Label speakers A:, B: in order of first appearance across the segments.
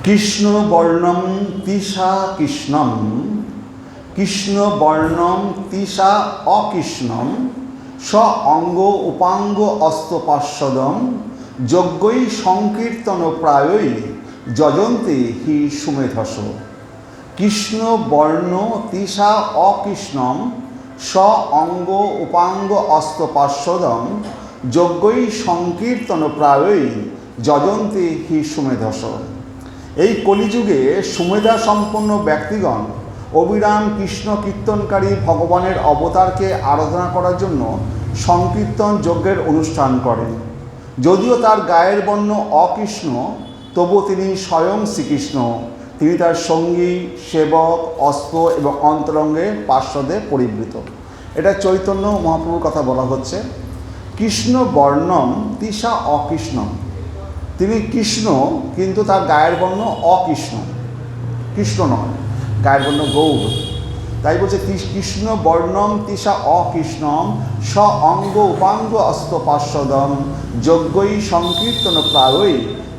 A: কৃষ্ণ বর্ণম তিসা কৃষ্ণম, কৃষ্ণ বর্ণম তিসা অকৃষ্ণম, স অঙ্গ উপাঙ্গ অস্তপার্শ্বদম, যজ্ঞৈ সংকীর্তন প্রায়ই যজন্তে হি সুমেধস। কৃষ্ণ বর্ণ তিসা অকৃষ্ণম, স অঙ্গ উপাঙ্গ অস্তপার্শ্বদম, যজ্ঞৈ সংকীর্তন প্রায়ই যজন্তে হি সুমেধস। এই কলিযুগে সুমেধা সম্পন্ন ব্যক্তিগণ অবিরাম কৃষ্ণ কীর্তনকারী ভগবানের অবতারকে আরাধনা করার জন্য সংকীর্তন যজ্ঞের অনুষ্ঠান করেন। যদিও তার গায়ের বর্ণ অকৃষ্ণ, তবু তিনি স্বয়ং শ্রীকৃষ্ণ। তিনি তার সঙ্গী, সেবক, অস্ত্র এবং অন্তরঙ্গে পার্শ্বদে পরিবৃত। এটা চৈতন্য মহাপ্রভুর কথা বলা হচ্ছে। কৃষ্ণ বর্ণম তিসা অকৃষ্ণম, তিনি কৃষ্ণ কিন্তু তার গায়ের বর্ণ অকৃষ্ণ, কৃষ্ণ নয়, গায়ের বর্ণ গৌর। তাই বলছে কৃষ্ণ বর্ণম তিসা অকৃষ্ণম, স অঙ্গ উপাঙ্গ অস্তপার্শ্বদম, যজ্ঞৈ সংকীর্তন প্রায়ই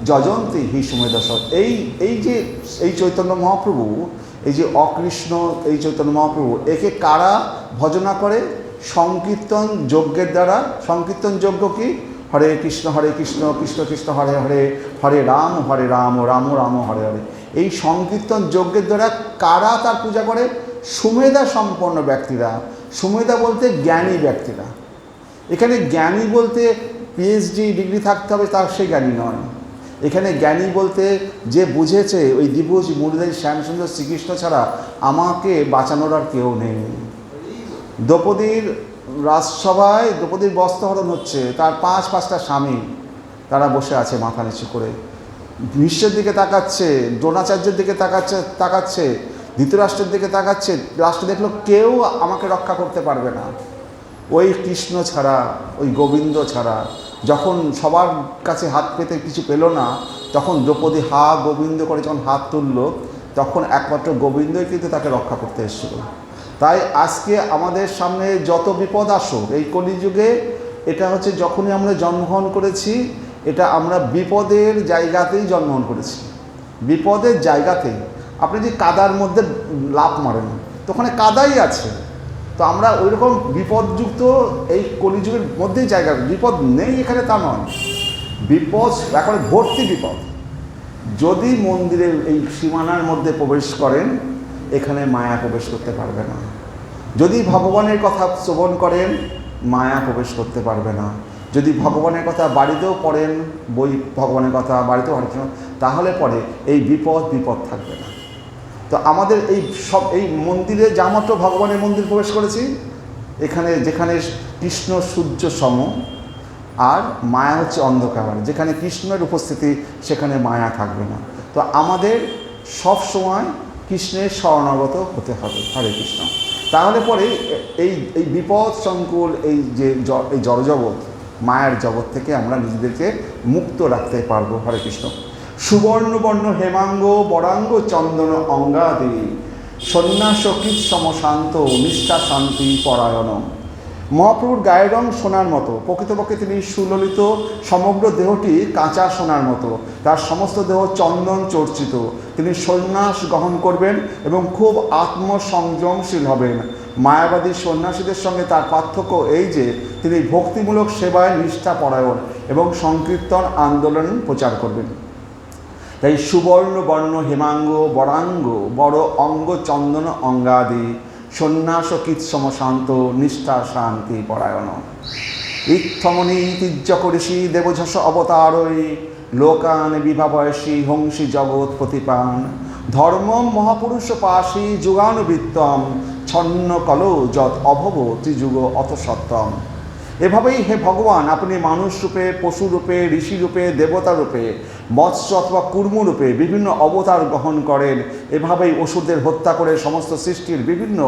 A: যজন্তে হি সুমেধস। এই চৈতন্য মহাপ্রভু, এই যে অকৃষ্ণ এই চৈতন্য মহাপ্রভু, একে কারা ভজনা করে? সংকীর্তন যজ্ঞের দ্বারা। সংকীর্তন যজ্ঞ কি? হরে কৃষ্ণ কৃষ্ণ কৃষ্ণ হরে হরে, হরে রাম রাম রাম হরে হরে। এই সংকীর্তন যজ্ঞের দ্বারা কারা তার পূজা করে? সুমেধা সম্পন্ন ব্যক্তিরা। সুমেধা বলতে জ্ঞানী ব্যক্তিরা। এখানে জ্ঞানী বলতে পিএইচডি ডিগ্রি থাকতে হবে তার সেই জ্ঞানী নয়। এখানে জ্ঞানী বলতে যে বুঝেছে ওই দ্বিভুজ মুরলী শ্যামসুন্দর শ্রীকৃষ্ণ ছাড়া আমাকে বাঁচানোর আর কেউ নেই। দ্রৌপদীর রাজসভায় দ্রৌপদীর বস্ত্রহরণ হচ্ছে, তার পাঁচটা স্বামী তারা বসে আছে মাথা নিচু করে, ভীষ্মের দিকে তাকাচ্ছে, দ্রোণাচার্যের দিকে তাকাচ্ছে, ধৃতরাষ্ট্রের দিকে তাকাচ্ছে। রাষ্ট্র দেখলো কেউ আমাকে রক্ষা করতে পারবে না, ওই কৃষ্ণ ছাড়া, ওই গোবিন্দ ছাড়া। যখন সবার কাছে হাত পেতে কিছু পেল না, তখন দ্রৌপদী হা গোবিন্দ করে যখন হাত তুলল, তখন একমাত্র গোবিন্দই কিন্তু তাকে রক্ষা করতে এসেছিল। তাই আজকে আমাদের সামনে যত বিপদ আসুক এই কলিযুগে, এটা হচ্ছে যখনই আমরা জন্মগ্রহণ করেছি, এটা আমরা বিপদের জায়গাতেই জন্মগ্রহণ করেছি। বিপদের জায়গাতেই। আপনি যে কাদার মধ্যে লাফ মারেন, তো ওখানে কাদাই আছে। তো আমরা ওই রকম বিপদযুক্ত এই কলিযুগের মধ্যেই জায়গা। বিপদ নেই এখানে তা নয়, বিপদ একেবারে ভর্তি বিপদ। যদি মন্দিরের এই সীমানার মধ্যে প্রবেশ করেন, এখানে মায়া প্রবেশ করতে পারবে না। যদি ভগবানের কথা শ্রবণ করেন, মায়া প্রবেশ করতে পারবে না। যদি ভগবানের কথা বাড়িতেও পড়েন, বই ভগবানের কথা বাড়িতেও পড়েন, তাহলে পরে এই বিপদ থাকবে না। তো আমাদের এই মন্দিরে যা মাত্র ভগবানের মন্দির প্রবেশ করেছি, এখানে যেখানে কৃষ্ণ সূর্য সম আর মায়া হচ্ছে অন্ধকার, যেখানে কৃষ্ণের উপস্থিতি সেখানে মায়া থাকবে না। তো আমাদের সব সময় কৃষ্ণের শরণাগত হতে হবে। হরে কৃষ্ণ। তাহলে পরে এই বিপদ সংকুল এই জড়জগৎ, মায়ার জগৎ থেকে আমরা নিজেদেরকে মুক্ত রাখতে পারবো। হরে কৃষ্ণ। সুবর্ণবর্ণ হেমাঙ্গ বরাঙ্গ চন্দন অঙ্গাদি, সন্ন্যাসকৃত সমশান্ত নিষ্ঠা শান্তি পরায়ণ। মহাপ্রভুর গায়ের রং সোনার মতো। প্রকৃতপক্ষে তিনি সুললিত, সমগ্র দেহটি কাঁচা সোনার মতো। তার সমস্ত দেহ চন্দন চর্চিত। তিনি সন্ন্যাস গ্রহণ করবেন এবং খুব আত্মসংযমশীল হবেন। মায়াবাদী সন্ন্যাসীদের সঙ্গে তার পার্থক্য এই যে তিনি ভক্তিমূলক সেবায় নিষ্ঠাপরায়ণ এবং সংকীর্তন আন্দোলন প্রচার করবেন। তাই সুবর্ণ বর্ণ হেমাঙ্গ বরাঙ্গ বড় অঙ্গ চন্দন অঙ্গাদি, সন্ন্যাসকৃত সমশান্ত নিষ্ঠা শান্তি পরায়ণ। ইত্থমনি তির্যক ঋষি দেবঝস অবতারৈ, লোকান বিভাবয়সী হংসী জগৎ প্রতিপান। ধর্মম মহাপুরুষ পাশি যুগানুবৃত্তম, ছন্ন কলো যৎ অভব ত্রিযুগ অত সত্যম। এভাবেই হে ভগবান, আপনি মানুষ রূপে, পশু রূপে, ঋষি রূপে, দেবতা রূপে, মৎস্য অথবা কুর্ম রূপে বিভিন্ন অবতার গ্রহণ করেন। এভাবেই অসুরদের হত্যা করে সমস্ত সৃষ্টির বিভিন্ন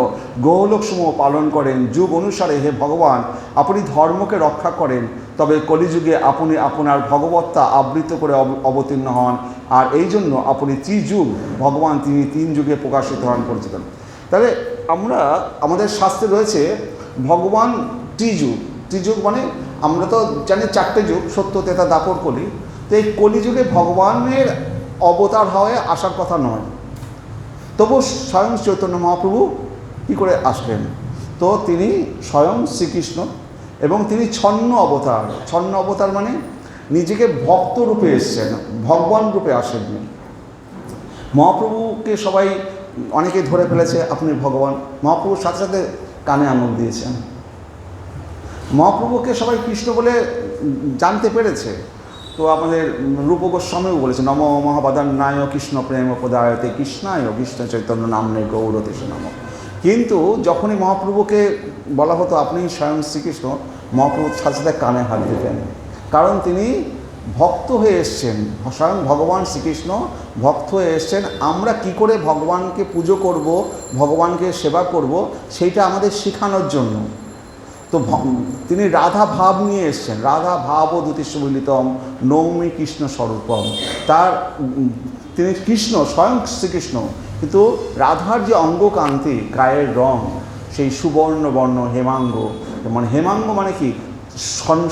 A: গ্রহলোকসমূহ পালন করেন। যুগ অনুসারে হে ভগবান, আপনি ধর্মকে রক্ষা করেন। তবে কলিযুগে আপনি আপনার ভগবত্তা আবৃত করে অবতীর্ণ হন। আর এই জন্য আপনি ত্রিযুগ ভগবান, তিনি 3 যুগে প্রকাশিত হন পরিচিত। তাহলে আমাদের শাস্ত্রে রয়েছে ভগবান ত্রিযুগ। ত্রিযুগ মানে আমরা তো জানি 4টে যুগ, সত্য, ত্রেতা, দ্বাপর, কলি। তো এই কলিযুগে ভগবানের অবতার হয়ে আসার কথা নয়, তবু স্বয়ং চৈতন্য মহাপ্রভু কী করে আসলেন? তো তিনি স্বয়ং শ্রীকৃষ্ণ এবং তিনি ছন্ন অবতার। ছন্ন অবতার মানে নিজেকে ভক্ত রূপে এসছেন, ভগবান রূপে আসেননি। মহাপ্রভুকে সবাই অনেকে ধরে ফেলেছে আপনি ভগবান, মহাপ্রভুর সাথে সাথে কানে আঙুল দিয়েছেন। মহাপ্রভুকে সবাই কৃষ্ণ বলে জানতে পেরেছে। তো আমাদের রূপ গোস্বামীও বলেছে নম মহাবাদান্নায় কৃষ্ণ প্রেম পদায়তে কৃষ্ণায় কৃষ্ণ চৈতন্য নামনে গৌরতেশ নাম। কিন্তু যখনই মহাপ্রভুকে বলা হতো আপনি স্বয়ং শ্রীকৃষ্ণ, মহাপ্রভুর সাথে সাথে কানে হাত দিতেন, কারণ তিনি ভক্ত হয়ে এসছেন। স্বয়ং ভগবান শ্রীকৃষ্ণ ভক্ত হয়ে এসছেন। আমরা কি করে ভগবানকে পুজো করব, ভগবানকে সেবা করব, সেইটা আমাদের শেখানোর জন্য। তো তিনি রাধা ভাব নিয়ে এসছেন, রাধা ভাব ও দ্যুতিস্বলিতম নৌমি কৃষ্ণ স্বরূপম। তার তিনি কৃষ্ণ, স্বয়ং শ্রীকৃষ্ণ, কিন্তু রাধার যে অঙ্গকান্তি, গায়ের রং, সেই সুবর্ণ বর্ণ হেমাঙ্গ, মানে হেমাঙ্গ মানে কি,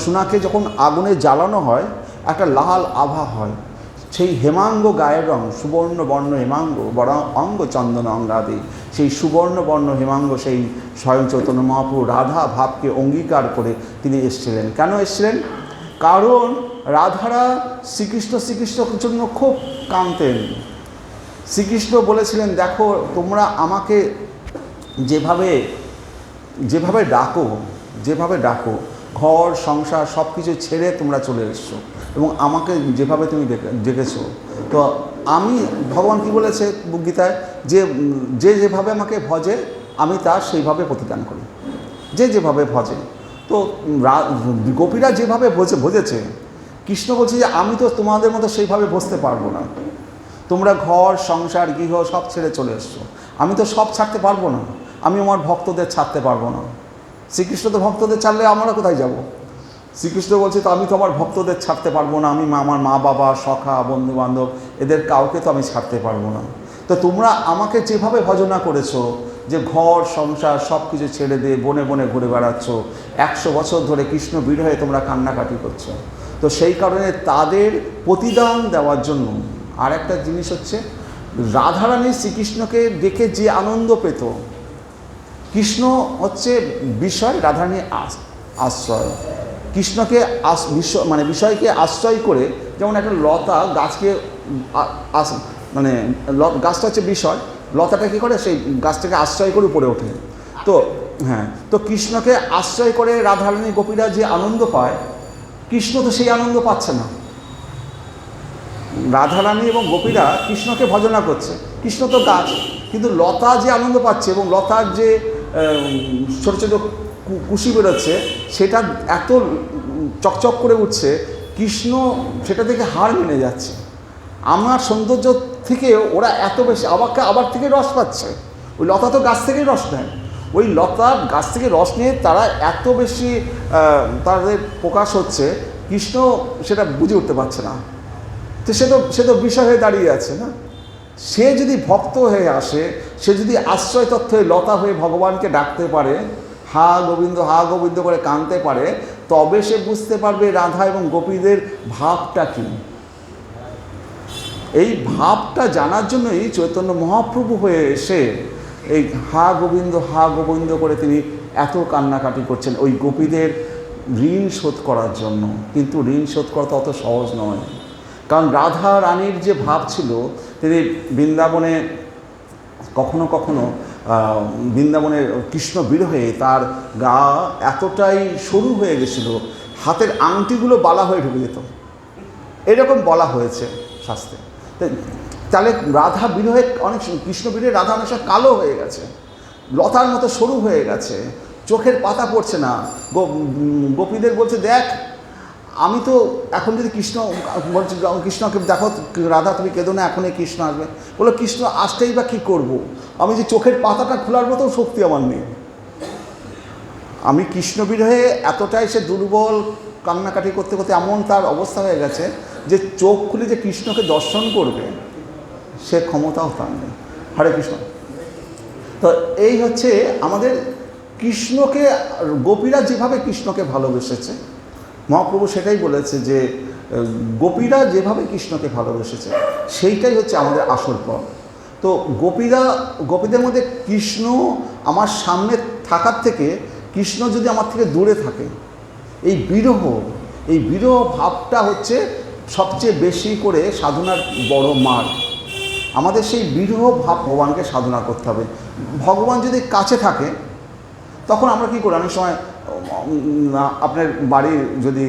A: সোনাকে যখন আগুনে জ্বালানো হয় একটা লাল আভা হয়, সেই হেমাঙ্গ গায়ের রং, সুবর্ণ বর্ণ হেমাঙ্গ বড় অঙ্গ চন্দন অঙ্গাদি, সেই সুবর্ণ বর্ণ হেমাঙ্গ সেই স্বয়ং চৈতন্য মহাপ্রভু রাধা ভাবকে অঙ্গীকার করে তিনি এসেছিলেন। কেন এসেছিলেন? কারণ রাধারা শ্রীকৃষ্ণর জন্য খুব কাঁদতেন। শ্রীকৃষ্ণ বলেছিলেন দেখো তোমরা আমাকে যেভাবে ডাকো, ঘর সংসার সব কিছু ছেড়ে তোমরা চলে এসছো এবং আমাকে যেভাবে তুমি ডেকেছো, তো আমি, ভগবান কি বলেছে গীতায়, যে যেভাবে আমাকে ভজে আমি তার সেইভাবে প্রতিদান করি, যে যেভাবে ভজে। তো গোপীরা যেভাবে ভজেছে, কৃষ্ণ বলছে যে আমি তো তোমাদের মতো সেইভাবে ভজতে পারবো না, তোমরা ঘর সংসার গৃহ সব ছেড়ে চলে এসছো, আমি তো সব ছাড়তে পারবো না, আমি আমার ভক্তদের ছাড়তে পারবো না। শ্রীকৃষ্ণ তো ভক্তদের ছাড়লে আমরা কোথায় যাব? শ্রীকৃষ্ণ বলছে তো আমি তো আমার ভক্তদের ছাড়তে পারবো না, আমি আমার মা বাবা সখা বন্ধুবান্ধব এদের কাউকে তো আমি ছাড়তে পারবো না। তো তোমরা আমাকে যেভাবে ভজনা করেছো, যে ঘর সংসার সব কিছু ছেড়ে দিয়ে বনে বনে ঘুরে বেড়াচ্ছ, 100 বছর ধরে কৃষ্ণ বিরহে তোমরা কান্নাকাটি করছো, তো সেই কারণে তাদের প্রতিদান দেওয়ার জন্য। আর একটা জিনিস হচ্ছে, রাধারানী শ্রীকৃষ্ণকে দেখে যে আনন্দ পেত, কৃষ্ণ হচ্ছে বিষয়, রাধারানী আশ্রয়। কৃষ্ণকে বিষয়কে আশ্রয় করে, যেমন একটা লতা গাছকে মানে গাছটা হচ্ছে বিষয়, লতাটা কী করে সেই গাছটাকে আশ্রয় করে উপরে ওঠে। তো হ্যাঁ, তো কৃষ্ণকে আশ্রয় করে রাধারানী গোপীরা যে আনন্দ পায়, কৃষ্ণ তো সেই আনন্দ পাচ্ছে না। রাধারানী এবং গোপীরা কৃষ্ণকে ভজনা করছে, কৃষ্ণ তো গাছ, কিন্তু লতা যে আনন্দ পাচ্ছে এবং লতার যে ছোটো ছোটো কুশি বেরোচ্ছে সেটা এত চকচক করে উঠছে, কৃষ্ণ সেটা থেকে হার মেনে যাচ্ছে। আমার সৌন্দর্য থেকে ওরা এত বেশি আবার থেকে রস পাচ্ছে। ওই লতা তো গাছ থেকেই রস নেয়, ওই লতা গাছ থেকে রস নিয়ে তারা এত বেশি তাদের প্রকাশ হচ্ছে, কৃষ্ণ সেটা বুঝে উঠতে পারছে না। তো সে তো বিষয় হয়ে দাঁড়িয়ে আছে না। সে যদি ভক্ত হয়ে আসে, সে যদি আশ্রয় তত্ত্ব হয়ে লতা হয়ে ভগবানকে ডাকতে পারে, হা গোবিন্দ করে কাঁদতে পারে, তবে সে বুঝতে পারবে রাধা এবং গোপীদের ভাবটা কী। এই ভাবটা জানার জন্যই চৈতন্য মহাপ্রভু হয়ে এসে এই হা গোবিন্দ করে তিনি এত কান্নাকাটি করছেন ওই গোপীদের ঋণ শোধ করার জন্য। কিন্তু ঋণ শোধ করা তো অত সহজ নয়, কারণ রাধা রানীর যে ভাব ছিল, তিনি বৃন্দাবনে কখনো কখনো বৃন্দাবনের কৃষ্ণ বিরহে তার গা এতটাই সরু হয়ে গেছিল, হাতের আংটিগুলো বালা হয়ে ঢুকে যেত, এরকম বলা হয়েছে শাস্ত্রে। তাহলে রাধা বিরহে অনেক, কৃষ্ণ বিরহে রাধা অনেক সময় কালো হয়ে গেছে, লতার মতো সরু হয়ে গেছে, চোখের পাতা পড়ছে না। গোপীদের বলছে দেখ, আমি তো এখন যদি কৃষ্ণকে দেখো, রাধা তুমি কেঁদো না, এখনই কৃষ্ণ আসবে। বলো কৃষ্ণ আসতেই বা কী করবো, আমি যে চোখের পাতাটা খোলার মতো শক্তি আমার নেই। আমি কৃষ্ণ বিরহে এতটাই সে দুর্বল, কান্নাকাটি করতে করতে এমন তার অবস্থা হয়ে গেছে যে চোখ খুলে যে কৃষ্ণকে দর্শন করবে সে ক্ষমতাও তার নেই। হরে কৃষ্ণ। তো এই হচ্ছে আমাদের কৃষ্ণকে, গোপীরা যেভাবে কৃষ্ণকে ভালোবেসেছে, মহাপ্রভু সেটাই বলেছে যে গোপীরা যেভাবে কৃষ্ণকে ভালোবেসেছে সেইটাই হচ্ছে আমাদের আসল পথ। তো গোপীদের মধ্যে কৃষ্ণ আমার সামনে থাকার থেকে কৃষ্ণ যদি আমার থেকে দূরে থাকে, এই বিরহ ভাবটা হচ্ছে সবচেয়ে বেশি করে সাধনার বড় মার। আমাদের সেই বিরহ ভাব ভগবানকে সাধনা করতে হবে। ভগবান যদি কাছে থাকে তখন আমরা কী করি, অনেক সময় আপনার বাড়ির যদি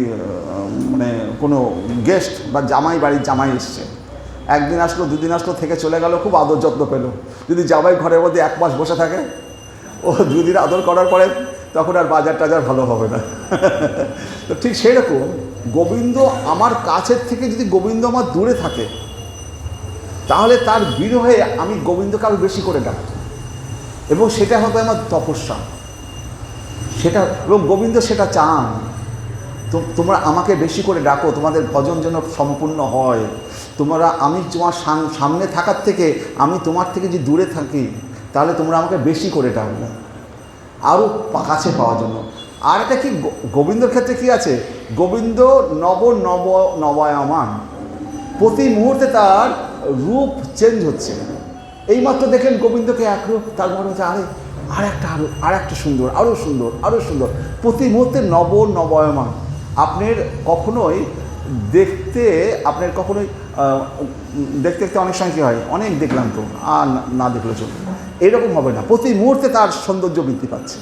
A: মানে কোনো গেস্ট বা বাড়ির জামাই এসছে, একদিন আসলো, দুদিন আসলো, থেকে চলে গেল, খুব আদর যত্ন পেল। যদি জামাই ঘরের মধ্যে 1 মাস বসে থাকে, ও 2 দিন আদর করার পরে তখন আর বাজার টাজার ভালো হবে না। তো ঠিক সেই রকম গোবিন্দ আমার কাছের থেকে যদি গোবিন্দ আমার দূরে থাকে, তাহলে তার বিরহে আমি গোবিন্দকে আরও বেশি করে ডাকব, এবং সেটা হবে আমার তপস্যা। সেটা, এবং গোবিন্দ সেটা চান, তোমরা আমাকে বেশি করে ডাকো, তোমাদের ভজন যেন সম্পূর্ণ হয়। আমি তোমার সামনে থাকার থেকে আমি তোমার থেকে যদি দূরে থাকি, তাহলে তোমরা আমাকে বেশি করে ডাকবে আরও কাছে পাওয়ার জন্য। আর এটা কি গোবিন্দর ক্ষেত্রে কি আছে, গোবিন্দ নবায়মান, প্রতি মুহূর্তে তার রূপ চেঞ্জ হচ্ছে। এইমাত্র দেখেন গোবিন্দকে এক রূপ, তার মনে হচ্ছে আর একটা সুন্দর, আরও সুন্দর, আরও সুন্দর, প্রতি মুহূর্তে নবায়মান। আপনার কখনোই দেখতে অনেক সময় কী হয়, অনেক দেখলাম তো আর না দেখলে চলবে, এরকম হবে না। প্রতি মুহূর্তে তার সৌন্দর্য বৃদ্ধি পাচ্ছে,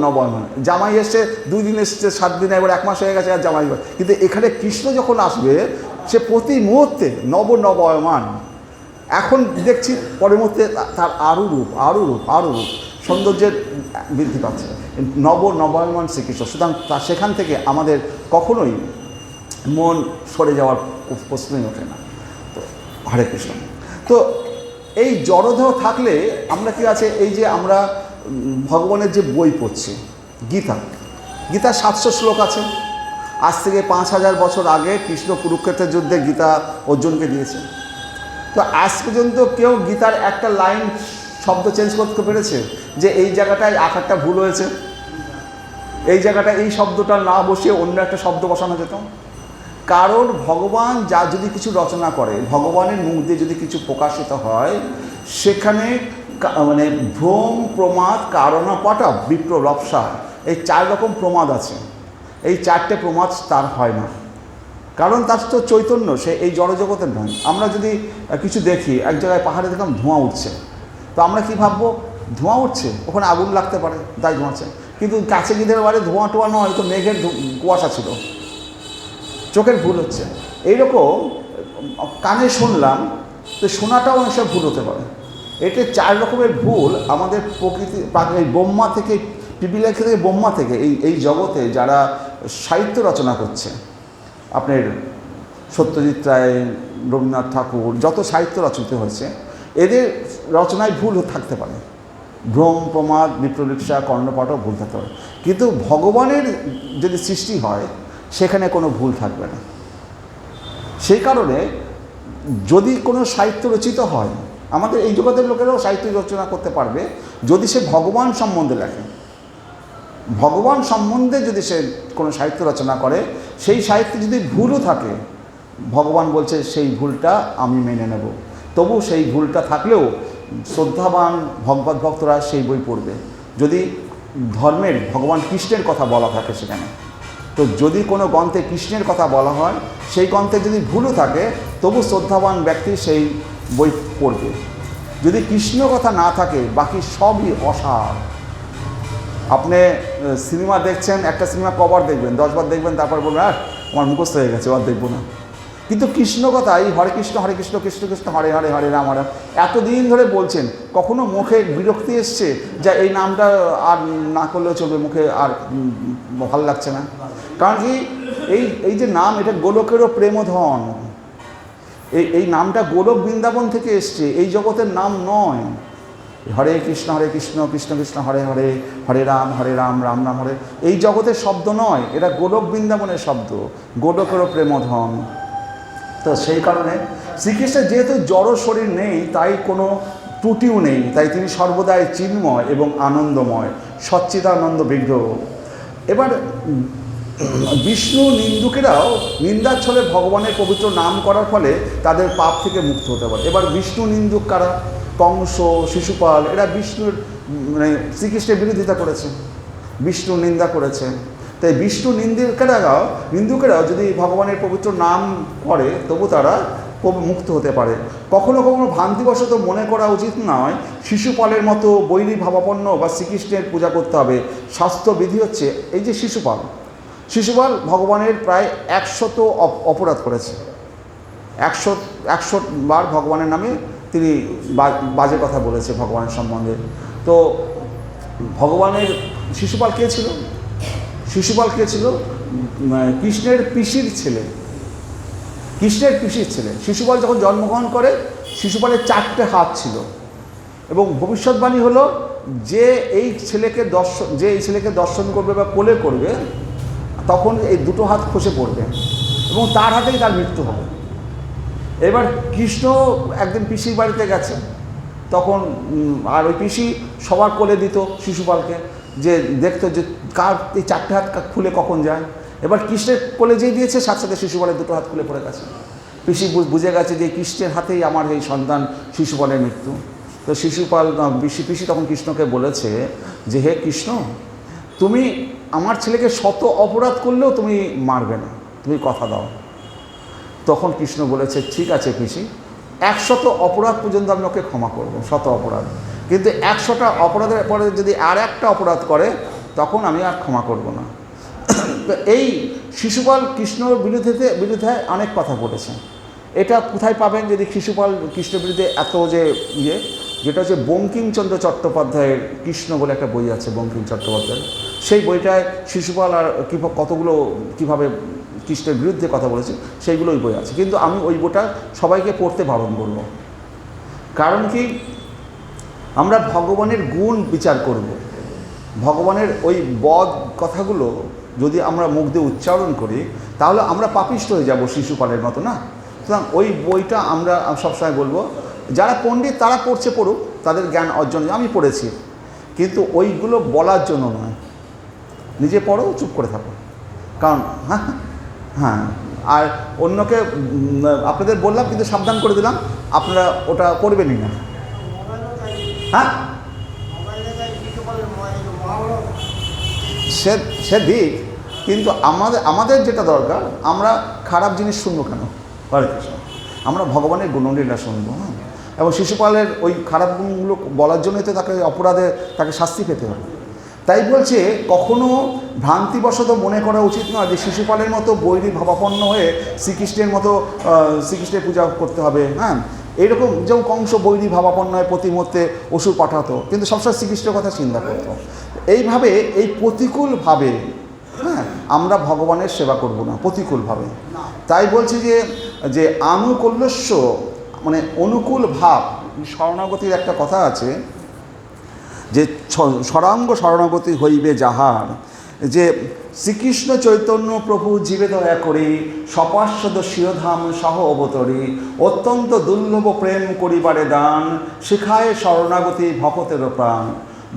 A: নবায়মান। জামাই এসছে 2 দিন, এসছে 7 দিন, এবার 1 মাস হয়ে গেছে আর জামাই। কিন্তু এখানে কৃষ্ণ যখন আসবে, সে প্রতি মুহূর্তে নবায়মান। এখন দেখছি পরের মুহূর্তে তার আরও রূপ সৌন্দর্যের বৃদ্ধি পাচ্ছে, নবায়মান শ্রীকৃষ্ণ। সুতরাং সেখান থেকে আমাদের কখনোই মন সরে যাওয়ার প্রশ্নই ওঠে না। তো হরে কৃষ্ণ। তো এই জড়দেহ থাকলে আমরা কি আছে, এই যে আমরা ভগবানের যে বই পড়ছি, গীতা 700 শ্লোক আছে। আজ থেকে 5000 বছর আগে কৃষ্ণ কুরুক্ষেত্রের যুদ্ধে গীতা অর্জুনকে দিয়েছে। তো আজ পর্যন্ত কেউ গীতার একটা লাইন শব্দ চেঞ্জ করতে পেরেছে যে এই জায়গাটায় আকারটা ভুল হয়েছে, এই জায়গাটা এই শব্দটা না বসিয়ে অন্য একটা শব্দ বসানো যেত? কারণ ভগবান যদি কিছু রচনা করে, ভগবানের মুখ দিয়ে যদি কিছু প্রকাশিত হয়, সেখানে মানে ভ্রম, প্রমাদ, কারণাপটা, বিপ্র, রপসা, এই 4 রকম প্রমাদ আছে। এই 4টে প্রমাদ তার হয় না, কারণ তার তো চৈতন্য, সে এই জড়জগতের নয়। আমরা যদি কিছু দেখি, এক জায়গায় পাহাড়ে দেখলাম ধোঁয়া উঠছে, তো আমরা কি ভাববো, ধোঁয়া উঠছে, ওখানে আগুন লাগতে পারে, তাই ধোঁয়াচ্ছে। কিন্তু কাছে গিয়ে বাড়ি ধোঁয়া টোয়া নয়, তো মেঘের কুয়াশা ছিল, চোখের ভুল হচ্ছে। এইরকম কানে শুনলাম, তো শোনাটাও অনেক সময় ভুল হতে পারে। এটা 4 রকমের ভুল আমাদের এই ব্রহ্মা থেকে, পিপিলা থেকে, ব্রহ্মা থেকে, এই জগতে যারা সাহিত্য রচনা করছে, আপনার সত্যজিৎ রায়, রবীন্দ্রনাথ ঠাকুর, যত সাহিত্য রচিত হয়েছে, এদের রচনায় ভুল থাকতে পারে, ভ্রম, প্রমাদ, বিপ্রলিপ্সা, কর্ণপাঠও ভুল থাকতে পারে। কিন্তু ভগবানের যদি সৃষ্টি হয়, সেখানে কোনো ভুল থাকবে না। সেই কারণে যদি কোনো সাহিত্য রচিত হয়, আমাদের এই জগতের লোকেরাও সাহিত্য রচনা করতে পারবে যদি সে ভগবান সম্বন্ধে লেখে। ভগবান সম্বন্ধে যদি সে কোনো সাহিত্য রচনা করে, সেই সাহিত্যে যদি ভুলও থাকে, ভগবান বলছে সেই ভুলটা আমি মেনে নেব। তবু সেই ভুলটা থাকলেও শ্রদ্ধাবান ভগবত ভক্তরা সেই বই পড়বে, যদি ধর্মের ভগবান কৃষ্ণের কথা বলা থাকে সেখানে। তো যদি কোনো গ্রন্থে কৃষ্ণের কথা বলা হয়, সেই গ্রন্থে যদি ভুলও থাকে, তবু শ্রদ্ধাবান ব্যক্তি সেই বই পড়বে। যদি কৃষ্ণ কথা না থাকে, বাকি সবই অসার। আপনি সিনেমা দেখছেন, একটা সিনেমা কবার দেখবেন, 10 বার দেখবেন, তারপর বলবেন আর আমার মুখস্থ হয়ে গেছে, আর দেখবো না। কিন্তু কৃষ্ণ কথা, এই হরে কৃষ্ণ কৃষ্ণ কৃষ্ণ হরে হরে, হরে রাম হরে, এতদিন ধরে বলছেন, কখনো মুখে বিরক্তি এসছে যা এই নামটা আর না করলেও চলবে, মুখে আর ভালো লাগছে না? কারণ কি, এই যে নাম, এটা গোলকেরও প্রেমধন। এই নামটা গোলক বৃন্দাবন থেকে এসছে, এই জগতের নাম নয়। হরে কৃষ্ণ কৃষ্ণ কৃষ্ণ হরে হরে, হরে রাম রাম রাম হরে, এই জগতের শব্দ নয়, এটা গোলক বৃন্দাবনের শব্দ, গোলকেরও প্রেমধন। তো সেই কারণে শ্রীকৃষ্ণের যেহেতু জড় শরীর নেই, তাই কোনো ত্রুটিও নেই, তাই তিনি সর্বদাই চিন্ময় এবং আনন্দময়, সচ্চিদানন্দ বিগ্রহ। এবার বিষ্ণু নিন্দুকেরাও নিন্দার ছলে ভগবানের পবিত্র নাম করার ফলে তাদের পাপ থেকে মুক্ত হতে পারে। এবার বিষ্ণু নিন্দুক কারা? কংস, শিশুপাল, এরা বিষ্ণুর মানে শ্রীকৃষ্ণের বিরোধিতা করেছে, বিষ্ণু নিন্দা করেছে। তাই বিষ্ণু নিন্দুকেরাও যদি ভগবানের পবিত্র নাম করে তবু তারা মুক্ত হতে পারে। কখনো কখনো ভ্রান্তিবশত মনে করা উচিত নয় শিশুপালের মতো বৈরী ভাবাপন্ন বা শ্রীকৃষ্ণের পূজা করতে হবে। শাস্ত্রবিধি হচ্ছে এই যে শিশুপাল ভগবানের প্রায় 100 অপরাধ করেছে। 100 বার ভগবানের নামে তিনি বাজে কথা বলেছে ভগবানের সম্বন্ধে। তো ভগবানের শিশুপাল কে ছিল? কৃষ্ণের পিসির ছেলে। শিশুপাল যখন জন্মগ্রহণ করে শিশুপালের 4টে হাত ছিল এবং ভবিষ্যৎবাণী হলো যে এই ছেলেকে দর্শন করবে বা কোলে করবে তখন এই 2টো হাত খসে পড়বে এবং তার হাতেই তার মৃত্যু হবে। এবার কৃষ্ণ একদিন পিসির বাড়িতে গেছে, তখন আর ওই পিসি সবার কোলে দিত শিশুপালকে, যে দেখতো যে কার এই 4টে হাত খুলে কখন যায়। এবার কৃষ্ণের কোলে যেই দিয়েছে সাথে সাথে শিশুপালের 2টো হাত খুলে পড়ে গেছে। পিসি বুঝে গেছে যে কৃষ্ণের হাতেই আমার এই সন্তান শিশুপালের মৃত্যু। তো পিসি তখন কৃষ্ণকে বলেছে যে হে কৃষ্ণ, তুমি আমার ছেলেকে 100 অপরাধ করলেও তুমি মারবে না, তুমি কথা দাও। তখন কৃষ্ণ বলেছে ঠিক আছে পিসি, 100 অপরাধ পর্যন্ত আমি ওকে ক্ষমা করবো, 100 অপরাধ, কিন্তু 100টা অপরাধের পরে যদি আর একটা অপরাধ করে তখন আমি আর ক্ষমা করব না। তো এই শিশুপাল কৃষ্ণর বিরুদ্ধে অনেক কথা বলেছে। এটা কোথায় পাবেন? যদি শিশুপাল কৃষ্ণের বিরুদ্ধে এত যে যেটা হচ্ছে বঙ্কিমচন্দ্র চট্টোপাধ্যায়ের কৃষ্ণ বলে একটা বই আছে, বঙ্কিম চট্টোপাধ্যায়ের, সেই বইটায় শিশুপাল আর কতগুলো কীভাবে কৃষ্ণের বিরুদ্ধে কথা বলেছে সেইগুলোই বই আছে। কিন্তু আমি ওই বইটা সবাইকে পড়তে বারণ করব। কারণ কি, আমরা ভগবানের গুণ বিচার করব, ভগবানের ওই বদ কথাগুলো যদি আমরা মুখ দিয়ে উচ্চারণ করি তাহলে আমরা পাপিষ্ট হয়ে যাব শিশুপালের মতো, না? সুতরাং ওই বইটা আমরা সবসময় বলবো যারা পণ্ডিত তারা পড়ুক, তাদের জ্ঞান অর্জন, আমি পড়েছি, কিন্তু ওইগুলো বলার জন্য নয়। নিজে পড়ো, চুপ করে থাকো। কারণ হ্যাঁ আর অন্যকে আপনাদের বললাম কিন্তু সাবধান করে দিলাম, আপনারা ওটা করবেনই না। হ্যাঁ, সে দিক, কিন্তু আমাদের যেটা দরকার, আমরা খারাপ জিনিস শুনবো কেন? হরে কৃষ্ণ, আমরা ভগবানের গুণলীলা শুনবো। হ্যাঁ, এবং শিশুপালের ওই খারাপ গুণগুলো বলার জন্যই তো তাকে শাস্তি পেতে হবে। তাই বলছে কখনো ভ্রান্তিবশত মনে করা উচিত নয় যে শিশুপালের মতো বৈরী ভাবাপন্ন হয়ে শ্রীকৃষ্ণের পূজা করতে হবে। হ্যাঁ, এইরকম যেমন কংস বৈরী ভাবাপন্ন হয়ে প্রতি মুহূর্তে অসুর পাঠাতো, কিন্তু সবসময় শ্রীকৃষ্ণের কথা চিন্তা করতো। এইভাবে এই প্রতিকূলভাবে হ্যাঁ আমরা ভগবানের সেবা করব না, প্রতিকূলভাবে। তাই বলছি যে আনুকূল্যস্য মানে অনুকূল ভাব। শরণাগতির একটা কথা আছে যে সরাঙ্গ শরণাগতি হইবে যাহার, যে শ্রীকৃষ্ণ চৈতন্য প্রভু জীবে দয়া করি, সপার্শ্বদ শিরধাম সহ অবতরী, অত্যন্ত দুর্লভ প্রেম করিবারে দান, শিখায় শরণাগতি ভকতের প্রাণ,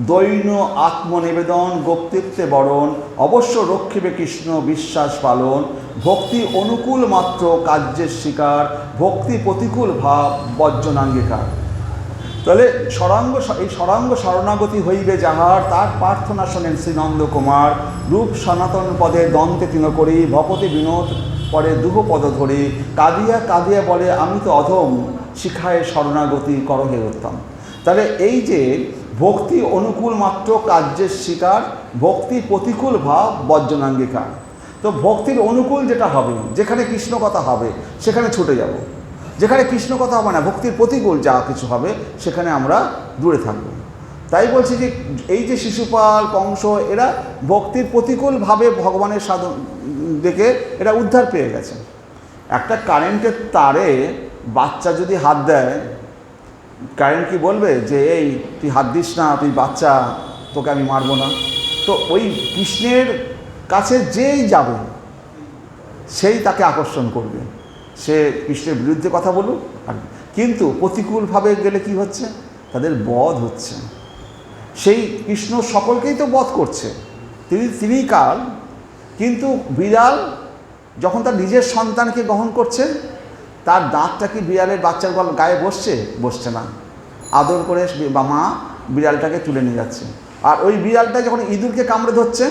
A: দৈন্য আত্মনিবেদন গোপ্তিত্বে বরণ, অবশ্য রক্ষিবে কৃষ্ণ বিশ্বাস পালন, ভক্তি অনুকূল মাত্র কার্যের শিকার, ভক্তি প্রতিকূল ভাব বর্জনাঙ্গীকার। তাহলে এই সরাঙ্গ শরণাগতি হইবে যাহার, তার প্রার্থনা শোনেন শ্রী নন্দকুমার, রূপ সনাতন পদে দন্তে তিন করি, ভকতি বিনোদ পরে দুহ পদ ধরি, কাঁদিয়া কাঁদিয়া বলে আমি তো অধম, শিখায় শরণাগতি করহে উত্তম। তাহলে এই যে ভক্তি অনুকূল মাত্র কার্যের শিকার, ভক্তি প্রতিকূল ভাব বর্জনাঙ্গীকার। তো ভক্তির অনুকূল যেটা হবে, যেখানে কৃষ্ণ কথা হবে সেখানে ছুটে যাব, যেখানে কৃষ্ণ কথা হবে না, ভক্তির প্রতিকূল যা কিছু হবে সেখানে আমরা দূরে থাকব। তাই বলছি যে এই যে শিশুপাল কংস এরা ভক্তির প্রতিকূলভাবে ভগবানের সাধন দেখে এরা উদ্ধার পেয়ে গেছে। একটা কারেন্টের তারে বাচ্চা যদি হাত দেয়, কারেন্ট কি বলবে যে এই তুই হাত দিস না, তুই বাচ্চা, তোকে আমি মারবো না? তো ওই কৃষ্ণের কাছে যেই যাবে সেই তাকে আকর্ষণ করবে, সে কৃষ্ণের বিরুদ্ধে কথা বলুক। আর কিন্তু প্রতিকূলভাবে গেলে কি হচ্ছে, তাদের বধ হচ্ছে। সেই কৃষ্ণ সকলকেই তো বধ করছে, তিনি কাল কিন্তু বিড়াল যখন তার নিজের সন্তানকে গ্রহণ করছে, তার দাঁতটা কি বিড়ালের বাচ্চার গায়ে বসছে না। আদর করে বা মা বিড়ালটাকে তুলে নিয়ে যাচ্ছে, আর ওই বিড়ালটা যখন ইঁদুরকে কামড়ে ধরছে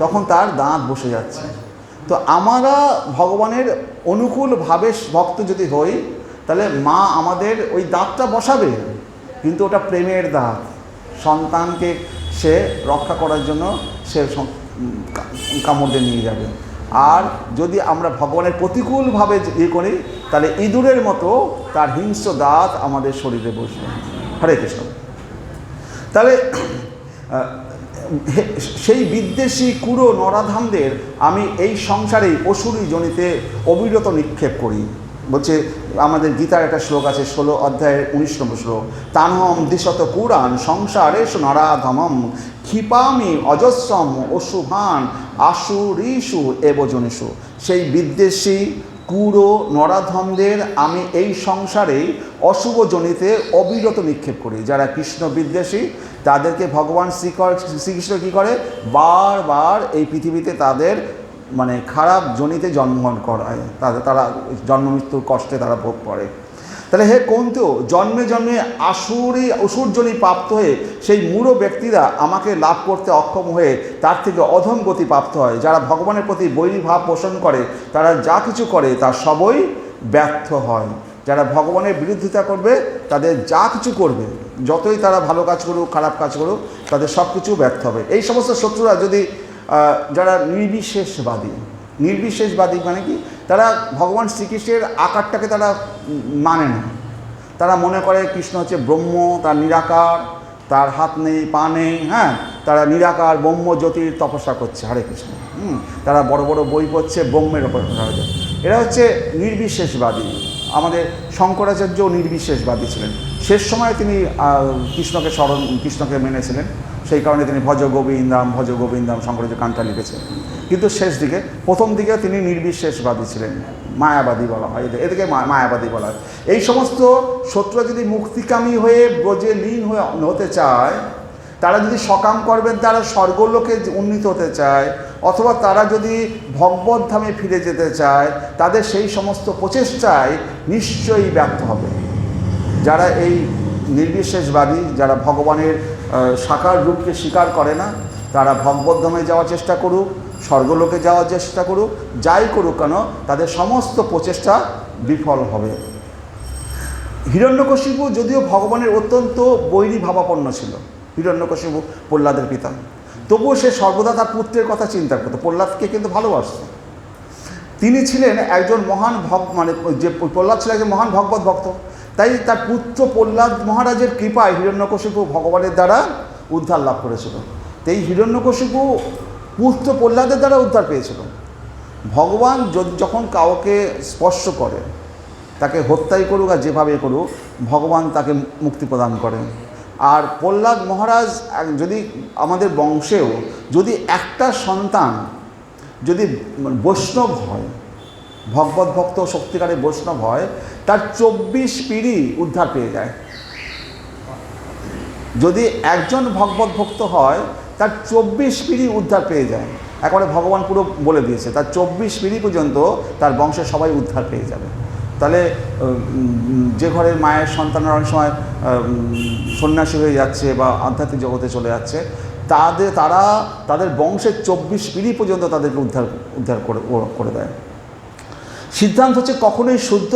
A: তখন তার দাঁত বসে যাচ্ছে। তো আমরা ভগবানের অনুকূলভাবে ভক্ত যদি হই, তাহলে মা আমাদের ওই দাঁতটা বসাবে, কিন্তু ওটা প্রেমের দাঁত। সন্তানকে সে রক্ষা করার জন্য সে কামড় দিয়ে নিয়ে যাবে। আর যদি আমরা ভগবানের প্রতিকূলভাবে ইয়ে করি, তাহলে ইঁদুরের মতো তার হিংস্র দাঁত আমাদের শরীরে বসবে। হরে কৃষ্ণ। তাহলে সেই বিদ্বেষী কুড়ো নরাধামদের আমি এই সংসারেই অসুরী জনিতে অবিরত নিক্ষেপ করি। বলছে আমাদের গীতার একটা শ্লোক আছে 16 অধ্যায়ের 19 নম্বর শ্লোক, তানহম দিশত কুরান সংসারেষু নরাধমম ক্ষিপামি অজস্রম অশুভান আসুরীষু এবজনেষু। সেই বিদ্বেষী কুড়ো নরাধমদের আমি এই সংসারেই অশুভ জনিতে অবিরত নিক্ষেপ করি। যারা কৃষ্ণ বিদ্বেষী তাদেরকে ভগবান শ্রীকৃষ্ণ কী করে, বারবার এই পৃথিবীতে তাদের মানে খারাপ জনিতে জন্মগ্রহণ করায়, তারা জন্ম মৃত্যুর কষ্টে তারা ভোগ করে। তাহলে হে কৌন্তেয়, জন্মে জন্মে অসুরজনী প্রাপ্ত হয়ে সেই মূঢ় ব্যক্তিরা আমাকে লাভ করতে অক্ষম হয়ে তার থেকে অধম গতি প্রাপ্ত হয়। যারা ভগবানের প্রতি বৈরী ভাব পোষণ করে, তারা যা কিছু করে তার সবই ব্যর্থ হয়। যারা ভগবানের বিরোধিতা করবে, তাদের যা কিছু করবে, যতই তারা ভালো কাজ করুক খারাপ কাজ করুক, তাদের সব কিছু ব্যর্থ হবে। এই সমস্ত শত্রুরা যদি যারা নির্বিশেষবাদী মানে কি, তারা ভগবান শ্রীকৃষ্ণের আকারটাকে তারা মানে না। তারা মনে করে কৃষ্ণ হচ্ছে ব্রহ্ম, তার নিরাকার, তার হাত নেই পা নেই, হ্যাঁ, তারা নিরাকার ব্রহ্ম জ্যোতির তপস্যা করছে। হরে কৃষ্ণ। তারা বড় বড় বই পড়ছে ব্রহ্মের ওপর। এরা হচ্ছে নির্বিশেষবাদী। আমাদের শঙ্করাচার্য নির্বিশেষবাদী ছিলেন। শেষ সময়ে তিনি কৃষ্ণকে মেনেছিলেন, সেই কারণে তিনি ভজ গোবিন্দাম শঙ্করাচার্য গানটা লিখেছেন। কিন্তু শেষ দিকে, প্রথম দিকে তিনি নির্বিশেষবাদী ছিলেন, মায়াবাদী বলা হয়, এদেরকে মায়াবাদী বলা হয়। এই সমস্ত শত্রুরা যদি মুক্তিকামী হয়ে ব্রজে লীন হতে চায়, তারা যদি সকাম কর্মের দ্বারা স্বর্গলোকে উন্নীত হতে চায়, অথবা তারা যদি ভগবত ধামে ফিরে যেতে চায়, তাদের সেই সমস্ত প্রচেষ্টায় নিশ্চয়ই ব্যর্থ হবে। যারা এই নির্বিশেষবাদী, যারা ভগবানের সাকার রূপকে স্বীকার করে না, তারা ভগবত ধামে যাওয়ার চেষ্টা করুক, স্বর্গলোকে যাওয়ার চেষ্টা করুক, যাই করুক কেন, তাদের সমস্ত প্রচেষ্টা বিফল হবে। হিরণ্যকশিপু যদিও ভগবানের অত্যন্ত বৈরী ভাবাপন্ন ছিল, হিরণ্যকশিপু প্রহ্লাদের পিতা, তবুও সে সর্বদা তার পুত্রের কথা চিন্তা করতো। প্রহ্লাদকে কিন্তু ভালোবাসত। তিনি ছিলেন একজন মহান প্রহ্লাদ ছিল একজন মহান ভগবত ভক্ত। তাই তার পুত্র প্রহ্লাদ মহারাজের কৃপায় হিরণ্যকশিপু ভগবানের দ্বারা উদ্ধার লাভ করেছিল। এই হিরণ্যকশিপু পুত্র প্রহ্লাদের দ্বারা উদ্ধার পেয়েছিল। ভগবান যখন কাউকে স্পর্শ করে, তাকে হত্যাই করুক আর যেভাবে করুক, ভগবান তাকে মুক্তি প্রদান করেন। আর প্রহ্লাদ মহারাজ যদি আমাদের বংশেও যদি একটা সন্তান যদি বৈষ্ণব হয়, ভগবত ভক্ত সত্যিকারের বৈষ্ণব হয়, তার 24 পিঢ়ি উদ্ধার পেয়ে যায়। যদি একজন ভগবত ভক্ত হয়, তার 24 পিঢ়ি উদ্ধার পেয়ে যায়। একবারে ভগবান পুরো বলে দিয়েছে, তার 24 পিঢ়ি পর্যন্ত তার বংশের সবাই উদ্ধার পেয়ে যাবে। তাহলে যে ঘরের মায়ের সন্তানরা অনেক সময় সন্ন্যাসী হয়ে যাচ্ছে বা আধ্যাত্মিক জগতে চলে যাচ্ছে, তাদের বংশের 24 পিঢ়ি পর্যন্ত তাদেরকে উদ্ধার করে দেয়। সিদ্ধান্ত হচ্ছে কখনোই শুদ্ধ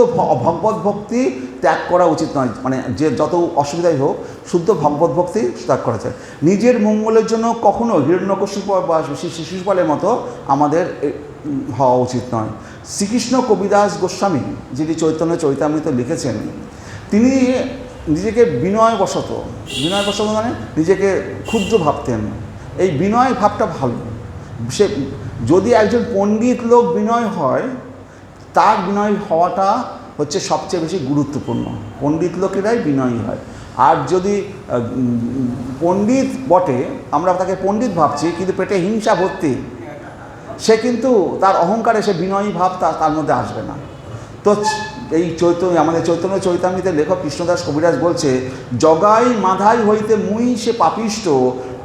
A: ভগবত ভক্তি ত্যাগ করা উচিত নয়। মানে যে যত অসুবিধাই হোক, শুদ্ধ ভগবত ভক্তি ত্যাগ করা যায়। নিজের মঙ্গলের জন্য কখনো হিরণ্যকশিপু বা শিশুপালের মতো আমাদের হওয়া উচিত নয়। শ্রীকৃষ্ণ কবিদাস গোস্বামী, যিনি চৈতন্য চরিতামৃত লিখেছেন, তিনি নিজেকে বিনয়বশত মানে নিজেকে ক্ষুদ্র ভাবতেন। এই বিনয় ভাবটা ভালো। সে যদি একজন পণ্ডিত লোক বিনয় হয়, তার বিনয় হওয়াটা হচ্ছে সবচেয়ে বেশি গুরুত্বপূর্ণ। পণ্ডিত লোকেরাই বিনয়ী হয়। আর যদি পণ্ডিত বটে, আমরা তাকে পণ্ডিত ভাবছি, কিন্তু পেটে হিংসা ভর্তি, সে কিন্তু তার অহংকারে সে বিনয়ী ভাব তার মধ্যে আসবে না। তো এই আমাদের চৈতন্য চরিতামৃতের লেখক কৃষ্ণদাস কবিরাজ বলছে, জগাই মাধাই হইতে মুই সে পাপিষ্ট,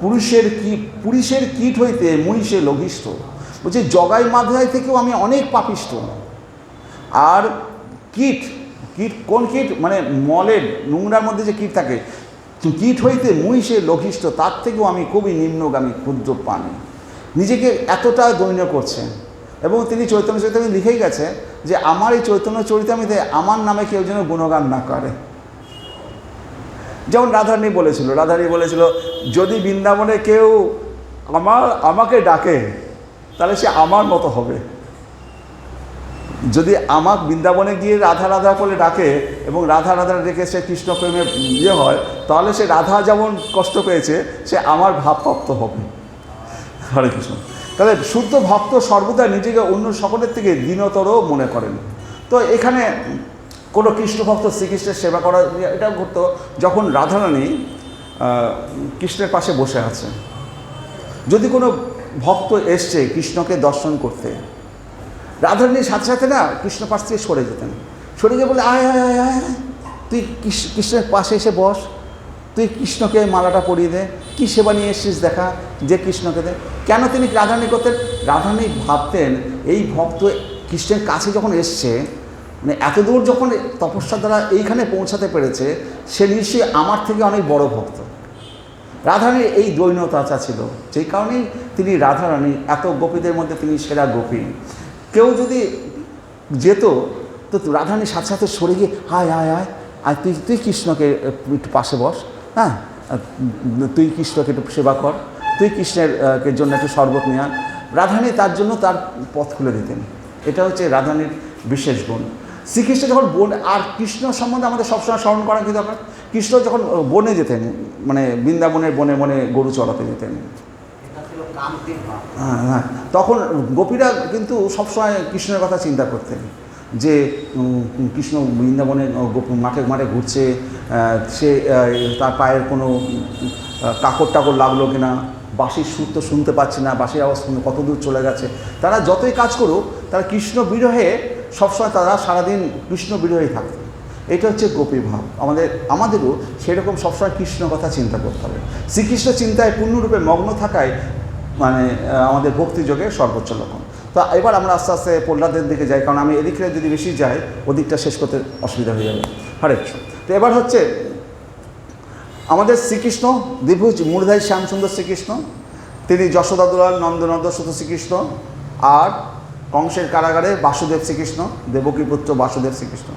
A: পুরুষের কীট হইতে মুই সে লঘিষ্ঠ। বলছে জগাই মাধাই থেকেও আমি অনেক পাপিষ্ঠ। আর কীট কোন কীট? মানে মলের নোংরার মধ্যে যে কীট থাকে, কীট হইতে মুই সে লঘিষ্ঠ, তার থেকেও আমি খুবই নিম্নগামী ক্ষুদ্র প্রাণী। নিজেকে এতটা দৈন্য করছেন। এবং তিনি চৈতন্য চরিতামৃতে লিখেই গেছে যে আমার এই চৈতন্য চরিতামৃতে আমার নামে কেউ যেন গুণগান না করে। যেমন রাধারানী বলেছিল যদি বৃন্দাবনে কেউ আমাকে ডাকে তাহলে সে আমার মতো হবে। যদি আমার বৃন্দাবনে গিয়ে রাধা রাধা বলে ডাকে এবং রাধা রাধা ডেকে সে কৃষ্ণ প্রেমে হয়, তাহলে সে রাধা যেমন কষ্ট পেয়েছে সে আমার ভাবপ্রাপ্ত হবে। হরে কৃষ্ণ। তাহলে শুদ্ধ ভক্ত সর্বদা নিজেকে অন্য সকলের থেকে দীনতর মনে করেন। তো এখানে কোনো কৃষ্ণ ভক্ত শ্রীকৃষ্ণের সেবা করা এটাও করতো যখন রাধারানী কৃষ্ণের পাশে বসে আছে। যদি কোনো ভক্ত এসছে কৃষ্ণকে দর্শন করতে, রাধারানীর সাথে সাথে না কৃষ্ণ পাশ থেকে সরে যেতেন। সরে গিয়ে বলে আয় আয় আয় আয়, তুই কৃষ্ণের পাশে এসে বস, তুই কৃষ্ণকে মালাটা পরিয়ে দে, কী সেবা নিয়ে এসছিস দেখা, যে কৃষ্ণকে দে। কেন তিনি রাধারানী করতেন? রাধারানী ভাবতেন এই ভক্ত কৃষ্ণের কাছে যখন এসছে, মানে এত দূর যখন তপস্যার দ্বারা এইখানে পৌঁছাতে পেরেছে, সে নিশ্চয়ই আমার থেকে অনেক বড় ভক্ত। রাধারানীর এই দৈন্যতা ছিল, যেই কারণেই তিনি রাধারানী, এত গোপীদের মধ্যে তিনি সেরা গোপী। কেউ যদি যেত তো রাধারানীর সাথে সাথে সরে গিয়ে আয় আয় আয় আয়, তুই কৃষ্ণকে একটু পাশে বস, হ্যাঁ, তুই কৃষ্ণকে একটু সেবা কর, তুই কৃষ্ণের জন্য একটু শরবত নিয়ে আন। রাধারানী তার জন্য তার পথ খুলে দিতেন। এটা হচ্ছে রাধারানীর বিশেষ গুণ। শ্রীকৃষ্ণ যখন আর কৃষ্ণ সম্বন্ধে আমাদের সবসময় স্মরণ করা কি দরকার? কৃষ্ণ যখন বনে যেতেন, মানে বৃন্দাবনের বনে বনে গরু চড়াতে যেতেন, হ্যাঁ, তখন গোপীরা কিন্তু সবসময় কৃষ্ণের কথা চিন্তা করতেন যে কৃষ্ণ বৃন্দাবনে মাঠে মাঠে ঘুরছে, সে তার পায়ের কোনো কাকড় টাকড় লাগলো কিনা, বাঁশির সুর তো শুনতে পাচ্ছে না, বাঁশির আওয়াজ শুনে কত দূর চলে গেছে। তারা যতই কাজ করুক, তারা কৃষ্ণ বিরহে সবসময় তারা সারাদিন কৃষ্ণ বিরহেই থাকত। এটা হচ্ছে গোপী ভাব। আমাদেরও সেরকম সবসময় কৃষ্ণ কথা চিন্তা করতে হবে। শ্রীকৃষ্ণ চিন্তায় পূর্ণরূপে মগ্ন থাকায় মানে আমাদের ভক্তিযোগের সর্বোচ্চ লক্ষণ। তো এবার আমরা আস্তে আস্তে প্রহ্লাদের দিকে যাই, কারণ আমি এদিকে যদি বেশি যাই ওদিকটা শেষ করতে অসুবিধা হয়ে যাবে। হরে কৃষ্ণ। তো এবার হচ্ছে আমাদের শ্রীকৃষ্ণ দ্বিভুজ মূলধারী শ্যামসুন্দর শ্রীকৃষ্ণ, তিনি যশোদা দুলাল নন্দনন্দ সুত শ্রীকৃষ্ণ, আর কংসের কারাগারে বাসুদেব শ্রীকৃষ্ণ, দেবকী পুত্র বাসুদেব শ্রীকৃষ্ণ।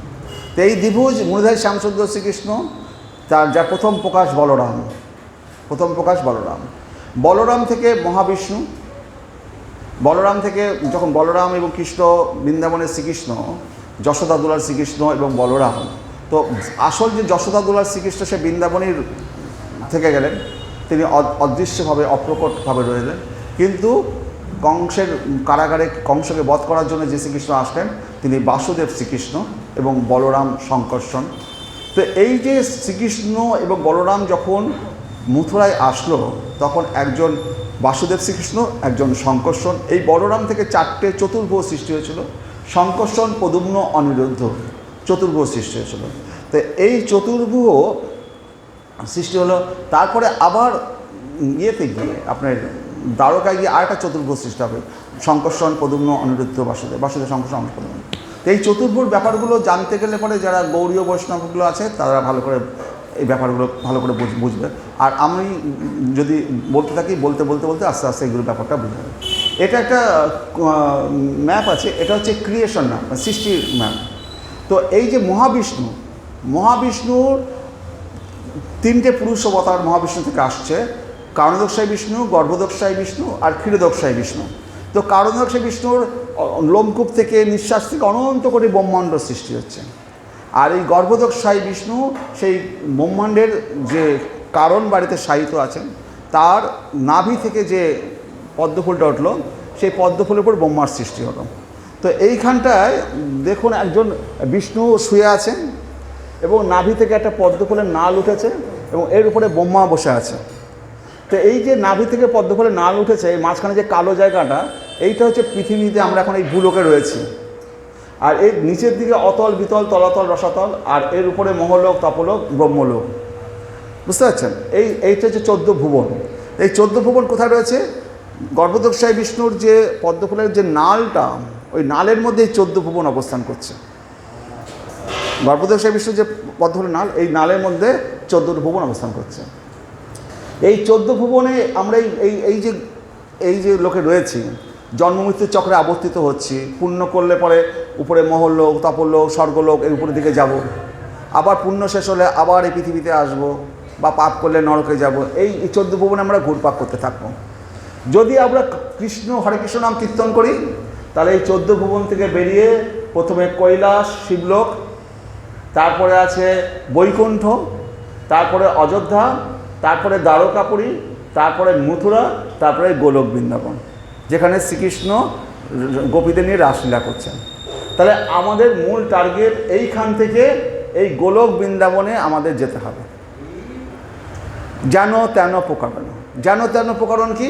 A: তো এই দ্বিভুজ মূলধারী শ্যামসুন্দর শ্রীকৃষ্ণ, তার যা প্রথম প্রকাশ বলরাম, বলরাম থেকে মহাবিষ্ণু, বলরাম থেকে যখন বলরাম এবং কৃষ্ণ বৃন্দাবনের শ্রীকৃষ্ণ, যশোদা দুলাল শ্রীকৃষ্ণ এবং বলরাম, তো আসল যে যশোদা দুলাল শ্রীকৃষ্ণ সে বৃন্দাবনের থেকে গেলেন, তিনি অদৃশ্যভাবে অপ্রকটভাবে রইলেন। কিন্তু কংসের কারাগারে কংসকে বধ করার জন্য যে শ্রীকৃষ্ণ আসলেন তিনি বাসুদেব শ্রীকৃষ্ণ এবং বলরাম শঙ্কর্ষণ। তো এই যে শ্রীকৃষ্ণ এবং বলরাম যখন মথুরায় আসলো, তখন একজন বাসুদেব শ্রীকৃষ্ণ, একজন শঙ্কর্ষণ, এই বলরাম থেকে 4টে চতুর্ভুজ সৃষ্টি হয়েছিল। শঙ্কর্ষণ, পদুম্ন, অনিরুদ্ধ চতুর্ভুজ সৃষ্টি হয়েছিল। তো এই চতুর্ভুজ সৃষ্টি হলো। তারপরে আবার ইয়েতে গিয়ে আপনার দ্বারকায় গিয়ে আরেকটা চতুর্ভুজ সৃষ্টি হবে, শঙ্কর্ষণ, পদুম্ন, অনিরুদ্ধ, বাসুদেব শঙ্কর্ষণ, পদুম্ন। এই চতুর্ভুজ ব্যাপারগুলো জানতে গেলে পরে যারা গৌড়ীয় বৈষ্ণবগুলো আছে তারা ভালো করে এই ব্যাপারগুলো ভালো করে বুঝবে। আর আমি যদি বলতে থাকি বলতে আস্তে আস্তে এগুলো ব্যাপারটা বুঝতে হবে। এটা একটা ম্যাপ আছে, এটা হচ্ছে ক্রিয়েশন ম্যাপ, সৃষ্টির ম্যাপ। তো এই যে মহাবিষ্ণুর 3টে পুরুষ অবতার মহাবিষ্ণু থেকে আসছে, কারণদক্ষায় বিষ্ণু, গর্ভদক্ষায় বিষ্ণু আর ক্ষীরদক্ষায় বিষ্ণু। তো কারণদক্ষায় বিষ্ণুর লোমকূপ থেকে নিঃশ্বাস থেকে অনন্ত কোটি ব্রহ্মাণ্ড সৃষ্টি হচ্ছে। আর এই গর্ভদক্ষায় বিষ্ণু সেই ব্রহ্মাণ্ডের যে কারণ বাড়িতে শায়িত আছেন, তার নাভি থেকে যে পদ্মফুলটা উঠলো, সেই পদ্মফুলের উপর ব্রহ্মার সৃষ্টি হলো। তো এইখানটায় দেখুন একজন বিষ্ণু শুয়ে আছেন এবং নাভি থেকে একটা পদ্মফুলের নাল উঠেছে এবং এর উপরে ব্রহ্মা বসে আছে। তো এই যে নাভি থেকে পদ্মফুলের নাল উঠেছে, এই মাঝখানে যে কালো জায়গাটা, এইটা হচ্ছে পৃথিবীতে আমরা এখন এই ভূলোকে রয়েছি। আর এর নিচের দিকে অতল, বিতল, তলাতল, রসাতল, আর এর উপরে মহলোক, তপলোক, ব্রহ্মলোক। বুঝতে পারছেন? এইটা হচ্ছে 14 ভুবন। এই 14 ভুবন কোথায় রয়েছে? গর্ভদক্ষায় বিষ্ণুর যে পদ্মফুলের যে নালটা, ওই নালের মধ্যে এই 14 ভুবন অবস্থান করছে। গর্ভদক্ষায় বিষ্ণুর যে পদ্মফুলের নাল, এই নালের মধ্যে 14 ভুবন অবস্থান করছে। এই 14 ভুবনে আমরা এই যে লোকে রয়েছি, জন্মমৃত্যুর চক্রে আবর্তিত হচ্ছি। পুণ্য করলে পরে উপরে মহল্লোক, তপলোক, স্বর্গলোক, এই উপরের দিকে যাব। আবার পুণ্য শেষ হলে আবার এই পৃথিবীতে আসব, বা পাপ করলে নরকে যাব। এই 14 ভুবনে আমরা ঘুরপাক করতে থাকবো। যদি আমরা কৃষ্ণ হরে কৃষ্ণ নাম কীর্তন করি, তাহলে এই 14 ভুবন থেকে বেরিয়ে প্রথমে কৈলাস শিবলোক, তারপরে আছে বৈকুণ্ঠ, তারপরে অযোধ্যা, তারপরে দ্বারকাপুরী, তারপরে মথুরা, তারপরে গোলক বৃন্দাবন, যেখানে শ্রীকৃষ্ণ গোপীদের নিয়ে রাসলীলা করছেন। তাহলে আমাদের মূল টার্গেট এইখান থেকে এই গোলক বৃন্দাবনে আমাদের যেতে হবে। যেন তেন প্রকারণ। যেন তেন প্রকারণ কি?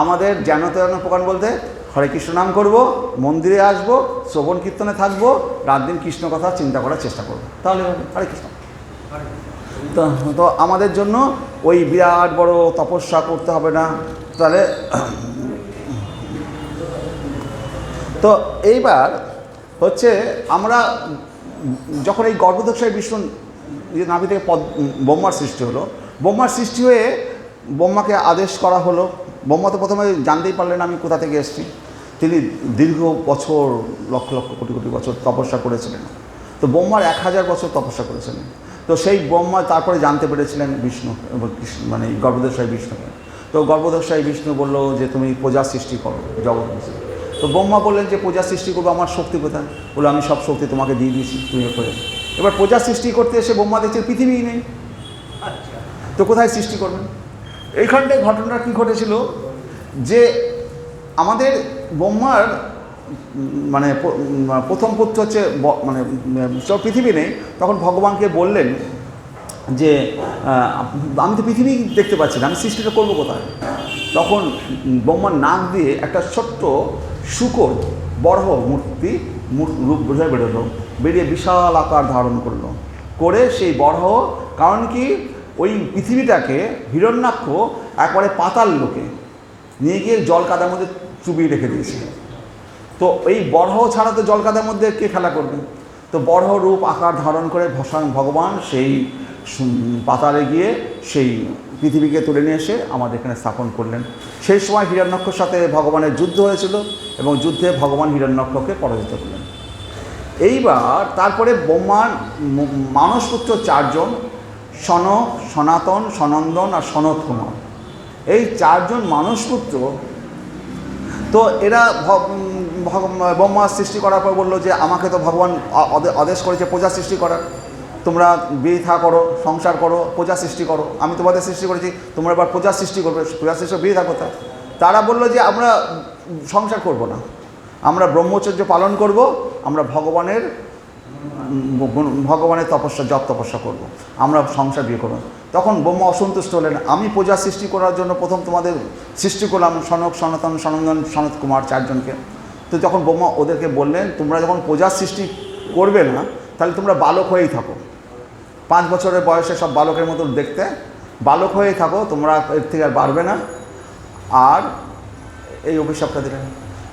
A: আমাদের যেন তেন প্রকারণ বলতে হরে কৃষ্ণ নাম করব, মন্দিরে আসব, শ্রবণ কীর্তনে থাকবো, রাত দিন কৃষ্ণ কথা চিন্তা করার চেষ্টা করব, তাহলে হবে। হরে কৃষ্ণ। তো আমাদের জন্য ওই বিরাট বড় তপস্যা করতে হবে না। তাহলে তো এইবার হচ্ছে আমরা যখন এই গর্ভদক্ষায় বিষ্ণু নাভি থেকে ব্রহ্মার সৃষ্টি হলো, ব্রহ্মার সৃষ্টি হয়ে ব্রহ্মাকে আদেশ করা হলো। ব্রহ্মা তো প্রথমে জানতেই পারলেন আমি কোথা থেকে এসেছি। তিনি দীর্ঘ বছর, লক্ষ লক্ষ কোটি কোটি বছর তপস্যা করেছিলেন। তো ব্রহ্মার 1000 বছর তপস্যা করেছিলেন। তো সেই ব্রহ্মা তারপরে জানতে পেরেছিলেন বিষ্ণু, মানে গর্ভদক্ষায় বিষ্ণুকে। তো গর্ভদক্ষায় বিষ্ণু বলল যে তুমি প্রজা সৃষ্টি করো জগৎ। তো ব্রহ্মা বললেন যে প্রজা সৃষ্টি করবো, আমার শক্তি কোথায়? বলে আমি সব শক্তি তোমাকে দিয়ে দিয়েছি, তুমি করে। এবার প্রজা সৃষ্টি করতে এসে ব্রহ্মা দেখছে পৃথিবীই নেই। তো কোথায় সৃষ্টি করবেন? এইখানটায় ঘটনাটা কী ঘটেছিল যে আমাদের ব্রহ্মার মানে প্রথম পুত্র হচ্ছে মানে পৃথিবী নেই। তখন ভগবানকে বললেন যে আমি তো পৃথিবী দেখতে পাচ্ছি না, আমি সৃষ্টিটা করবো কোথায়? তখন ব্রহ্মার নাক দিয়ে একটা ছোট্ট শুকর বড় মূর্তি রূপ বোঝা বেরোলো, বেরিয়ে বিশাল আকার ধারণ করলো। করে সেই বড়, কারণ কি ওই পৃথিবীটাকে হিরণ্যাক্ষ একবারে পাতাল লোকে নিয়ে গিয়ে জল কাদার মধ্যে চুবিয়ে রেখে দিয়েছে। তো এই বড় ছাড়া তো জল কাদার মধ্যে কে খেলা করবে? তো বড় রূপ আকার ধারণ করে ভগবান সেই পাতালে গিয়ে সেই পৃথিবীকে তুলে নিয়ে এসে আমাদের এখানে স্থাপন করলেন। সেই সময় হিরণ্যাক্ষর সাথে ভগবানের যুদ্ধ হয়েছিল এবং যুদ্ধে ভগবান হিরণ্যাক্ষকে পরাজিত করলেন। এইবার তারপরে ব্রহ্মার মানসপুত্র 4 জন, সনক, সনাতন, সনন্দন আর সনত কুমার। এই 4 জন মানসপুত্র। তো এরা ব্রহ্মা সৃষ্টি করার পর বললো যে আমাকে তো ভগবান আদেশ করেছে প্রজা সৃষ্টি করার, তোমরা বিয়ে করো, সংসার করো, প্রজা সৃষ্টি করো। আমি তোমাদের সৃষ্টি করেছি, তোমরা এবার প্রজা সৃষ্টি করবে, প্রজা সৃষ্টি বিয়ে কোথা? তারা বললো যে আমরা সংসার করব না, আমরা ব্রহ্মচর্য পালন করব, আমরা ভগবানের তপস্যা, জপ তপস্যা করব, আমরা সংসার বিয়ে করব। তখন ব্রহ্মা অসন্তুষ্ট হলেন। আমি প্রজা সৃষ্টি করার জন্য প্রথম তোমাদের সৃষ্টি করলাম সনক, সনাতন, সনন্দন, সনত কুমার 4 জনকে। তো তখন ব্রহ্মা ওদেরকে বললেন তোমরা যখন প্রজা সৃষ্টি করবে না, তাহলে তোমরা বালক হয়েই থাকো। 5 বছরের বয়সে সব বালকের মতো দেখতে, বালক হয়েই থাকো, তোমরা এর থেকে আর বাড়বে না। আর এই অভিশাপটা দিলেন।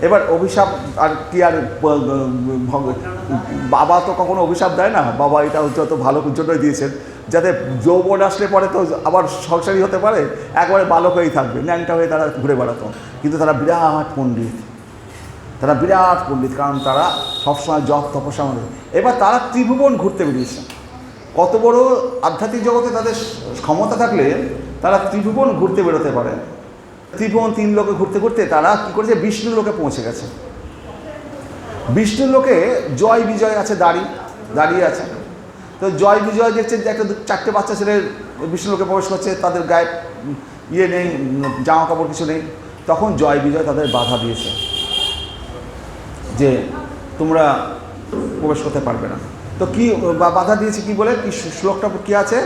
A: এবার অভিশাপ আর কি, আর বাবা তো কখনো অভিশাপ দেয় না। বাবা এটা হয়তো ভালো জন্যই দিয়েছেন, যাতে যৌবন আসলে পরে তো আবার সংসারী হতে পারে, একবারে বালক হয়েই থাকবে, ন্যাংটা হয়ে তারা ঘুরে বেড়াতো। কিন্তু তারা বিরাট পণ্ডিত, কারণ তারা সবসময় জপ তপস্যা মনে। এবার তারা ত্রিভুবন ঘুরতে বেরিয়েছে। কত বড় আধ্যাত্মিক জগতে তাদের ক্ষমতা থাকলে তারা ত্রিভুবন ঘুরতে বেরোতে পারে। ত্রিভুবন 3 লোকে ঘুরতে ঘুরতে তারা কী করেছে, বিষ্ণু লোকে পৌঁছে গেছে। বিষ্ণু লোকে জয় বিজয় আছে, দাঁড়িয়ে আছে। তো জয় বিজয় দেখছে যে একটা 4টে বাচ্চা ছেলে বিষ্ণু লোকে প্রবেশ করছে, তাদের গায়ে নেই, জামা কাপড় কিছু নেই। তখন জয় বিজয় তাদের বাধা দিয়েছে যে তোমরা প্রবেশ করতে পারবে না। তো কি বাধা দিয়েছে, কি বলে, কি শ্লোকটা কী আছে,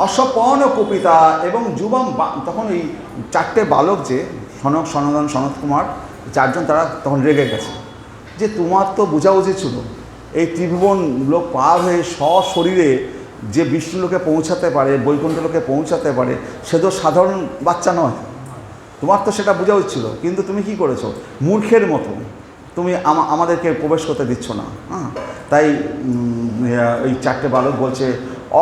A: অসপন কপিতা এবং যুবম। তখন এই 4টে বালক যে সনক, সনন্দন, সনত কুমার 4 জন, তারা তখন রেগে গেছে যে তোমার তো বোঝা উচিত ছিল এই ত্রিভুবন লোক পার হয়ে সশরীরে যে বিষ্ণুলোকে পৌঁছাতে পারে, বৈকুণ্ঠলোকে পৌঁছাতে পারে, সে তো সাধারণ বাচ্চা নয়। তোমার তো সেটা বোঝা উচিত, কিন্তু তুমি কি করেছো? মূর্খের মতো তুমি আমাদেরকে প্রবেশ করতে দিচ্ছ না। হ্যাঁ, তাই এই চারটে বালক বলছে,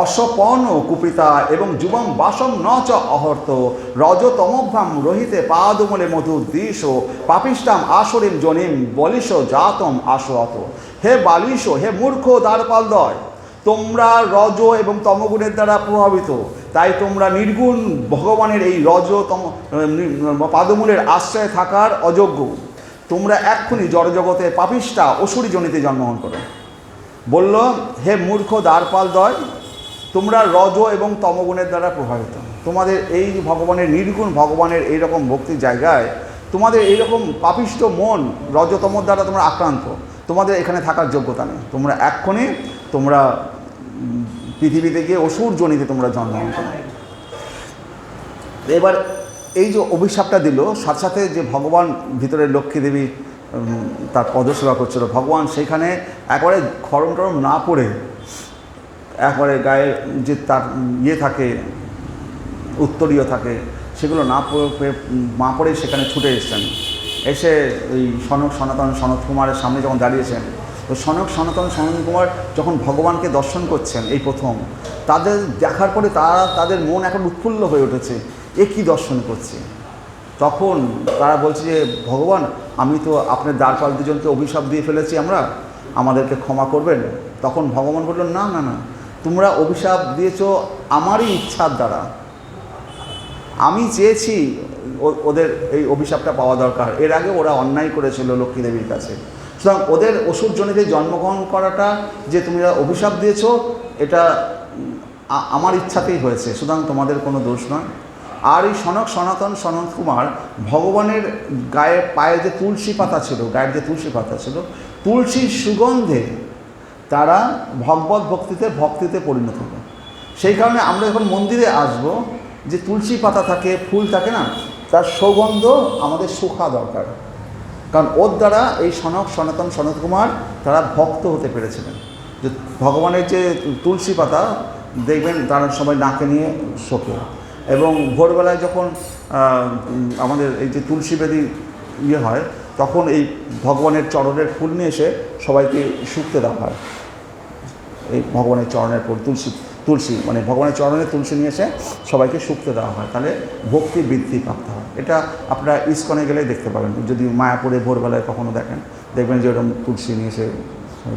A: অসপন কুপিতা এবং যুবম বাসম ন চ অহর্ত রজতমভ্যাম রহিতে পাদমূলে মধুদ্দিশ পাপিষ্টাম আসরিম জনিম বলিস জাতম আসত। হে বালিশ, হে মূর্খ দ্বারপালদ্বয়, তোমরা রজ এবং তমগুণের দ্বারা প্রভাবিত, তাই তোমরা নির্গুণ ভগবানের এই রজতম পাদমূলের আশ্রয়ে থাকার অযোগ্য। তোমরা এক্ষুনি জড়জগতে পাপিষ্টা অসুরী জনিতে জন্মগ্রহণ করো। বলল, হে মূর্খ দ্বারপালদ্বয়, তোমরা রজ এবং তমগুণের দ্বারা প্রভাবিত। তোমাদের এই ভগবানের নির্গুণ ভগবানের এইরকম ভক্তির জায়গায় তোমাদের এইরকম পাপিষ্ট মন রজতমর দ্বারা তোমরা আক্রান্ত, তোমাদের এখানে থাকার যোগ্যতা নেই। তোমরা এক্ষুনি তোমরা পৃথিবীতে গিয়ে অসুর জনিতে তোমরা জন্মগ্রহণ করো। এবার এই যে অভিশাপটা দিল, সাথে সাথে যে ভগবান ভিতরে লক্ষ্মী দেবী তার পদসেবা করছিল, ভগবান সেইখানে একবারে খরম টরম না পড়ে, একবারে গায়ে যে তার ইয়ে থাকে, উত্তরীয় থাকে, সেগুলো না পড়ে সেখানে ছুটে এসেছেন। এসে ওই সনক সনত কুমারের সামনে যখন দাঁড়িয়েছেন, তো সনক সনাতন কুমার যখন ভগবানকে দর্শন করছেন এই প্রথম, তাদের দেখার পরে তাদের মন এখন উৎফুল্ল হয়ে উঠেছে, এ কী দর্শন করছে। তখন তারা বলছে যে, ভগবান, আমি তো আপনার দ্বারপাল দুজনকে অভিশাপ দিয়ে ফেলেছি, আমাদেরকে ক্ষমা করবেন। তখন ভগবান বললেন, না না না, তোমরা অভিশাপ দিয়েছ আমারই ইচ্ছার দ্বারা। আমি চেয়েছি ওদের এই অভিশাপটা পাওয়া দরকার। এর আগে ওরা অন্যায় করেছিল লক্ষ্মী দেবীর কাছে, সুতরাং ওদের অসুর জনিতে জন্মগ্রহণ করাটা যে তোমরা অভিশাপ দিয়েছ, এটা আমার ইচ্ছাতেই হয়েছে, সুতরাং তোমাদের কোনো দোষ নয়। আর এই সনক সনাতন সনত কুমার ভগবানের গায়ে পায়ে যে তুলসী পাতা ছিল, গায়ের যে তুলসী পাতা ছিল, তুলসীর সুগন্ধে তারা ভক্তিতে পরিণত হবে। সেই কারণে আমরা যখন মন্দিরে আসব, যে তুলসী পাতা থাকে, ফুল থাকে না, তার সুগন্ধ আমাদের শুকা দরকার। কারণ ওর দ্বারা এই সনক সনাতন সনত কুমার তারা ভক্ত হতে পেরেছিলেন। যে ভগবানের যে তুলসী পাতা দেখবেন তারা সবাই নাকে নিয়ে শোকে, এবং ভোরবেলায় যখন আমাদের এই যে তুলসী বেদি ইয়ে হয়, তখন এই ভগবানের চরণের ফুল নিয়ে এসে সবাইকে শুকতে দেওয়া হয়। এই ভগবানের চরণের ফুল তুলসী মানে ভগবানের চরণের তুলসী নিয়ে এসে সবাইকে শুকতে দেওয়া হয়, তাহলে ভক্তি বৃদ্ধি প্রাপ্ত হয়। এটা আপনারা ইস্কনে গেলেই দেখতে পাবেন, যদি মায়াপুরে ভোরবেলায় কখনো দেখবেন যে ওরকম তুলসী নিয়ে এসে,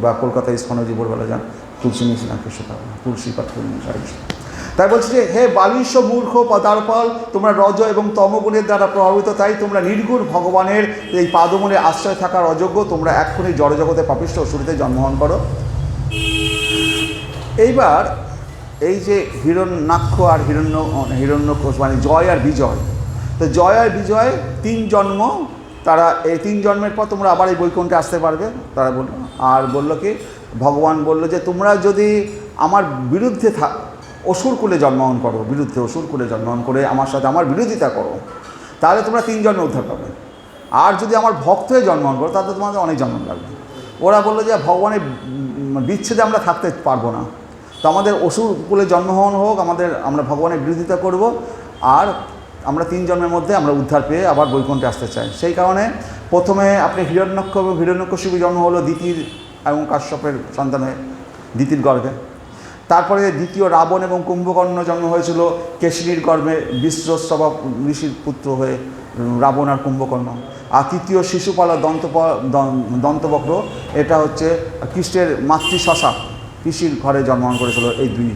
A: বা কলকাতা ইস্কনে যে ভোরবেলা যান, তুলসী নিয়ে এসে নাকি শুকাবে, তুলসী পাতা ফুল নিয়ে এসে। তাই বলছে যে, হে বালিশ মূর্খ পদার্পল, তোমরা রজ এবং তমগুণের দ্বারা প্রভাবিত, তাই তোমরা নির্গুণ ভগবানের এই পাদমূলে আশ্রয় থাকার অযোগ্য। তোমরা এক্ষুনি জড়জগতে পাপিষ্ঠ অসুরীতে জন্মগ্রহণ করো। এইবার এই যে হিরণ্যাক্ষ আর হিরণ্যকোষ, মানে জয় আর বিজয়, তো জয় আর বিজয় 3 জন্ম, তারা এই 3 জন্মের পর তোমরা আবার এই বৈকুণ্ঠে আসতে পারবে, তারা বলল। আর বলল কি, ভগবান বলল যে, তোমরা যদি আমার বিরুদ্ধে অসুর কুলে জন্মগ্রহণ করো, অসুর কুলে জন্মগ্রহণ করে আমার সাথে আমার বিরোধিতা করো, তাহলে তোমরা 3 জন্মে উদ্ধার পাবে। আর যদি আমার ভক্ত হয়ে জন্মগ্রহণ করো, তাহলে তোমাদের অনেক জন্ম লাগবে। ওরা বললো যে, ভগবানের বিচ্ছেদে আমরা থাকতে পারবো না, তো আমাদের অসুর কুলে জন্মগ্রহণ হোক, আমরা ভগবানের বিরোধিতা করব, আর আমরা 3 জন্মের মধ্যে আমরা উদ্ধার পেয়ে আবার বৈকুণ্ঠে আসতে চাই। সেই কারণে প্রথমে আপনি হিরণ্যাক্ষ এবং হিরণ্যকশিপু জন্ম হলো দিতির এবং কাশ্যপের সন্তান হয়ে, দিতির গর্ভে। তারপরে দ্বিতীয় রাবণ এবং কুম্ভকর্ণ জন্ম হয়েছিল কেশিনীর গর্ভে, বিশ্বস্তবা ঋষির পুত্র হয়ে রাবণ আর কুম্ভকর্ণ। আর তৃতীয় শিশুপাল দন্তবক্র, এটা হচ্ছে কৃষ্ণের মাতৃশশা, পিসির ঘরে জন্মগ্রহণ করেছিল এই 2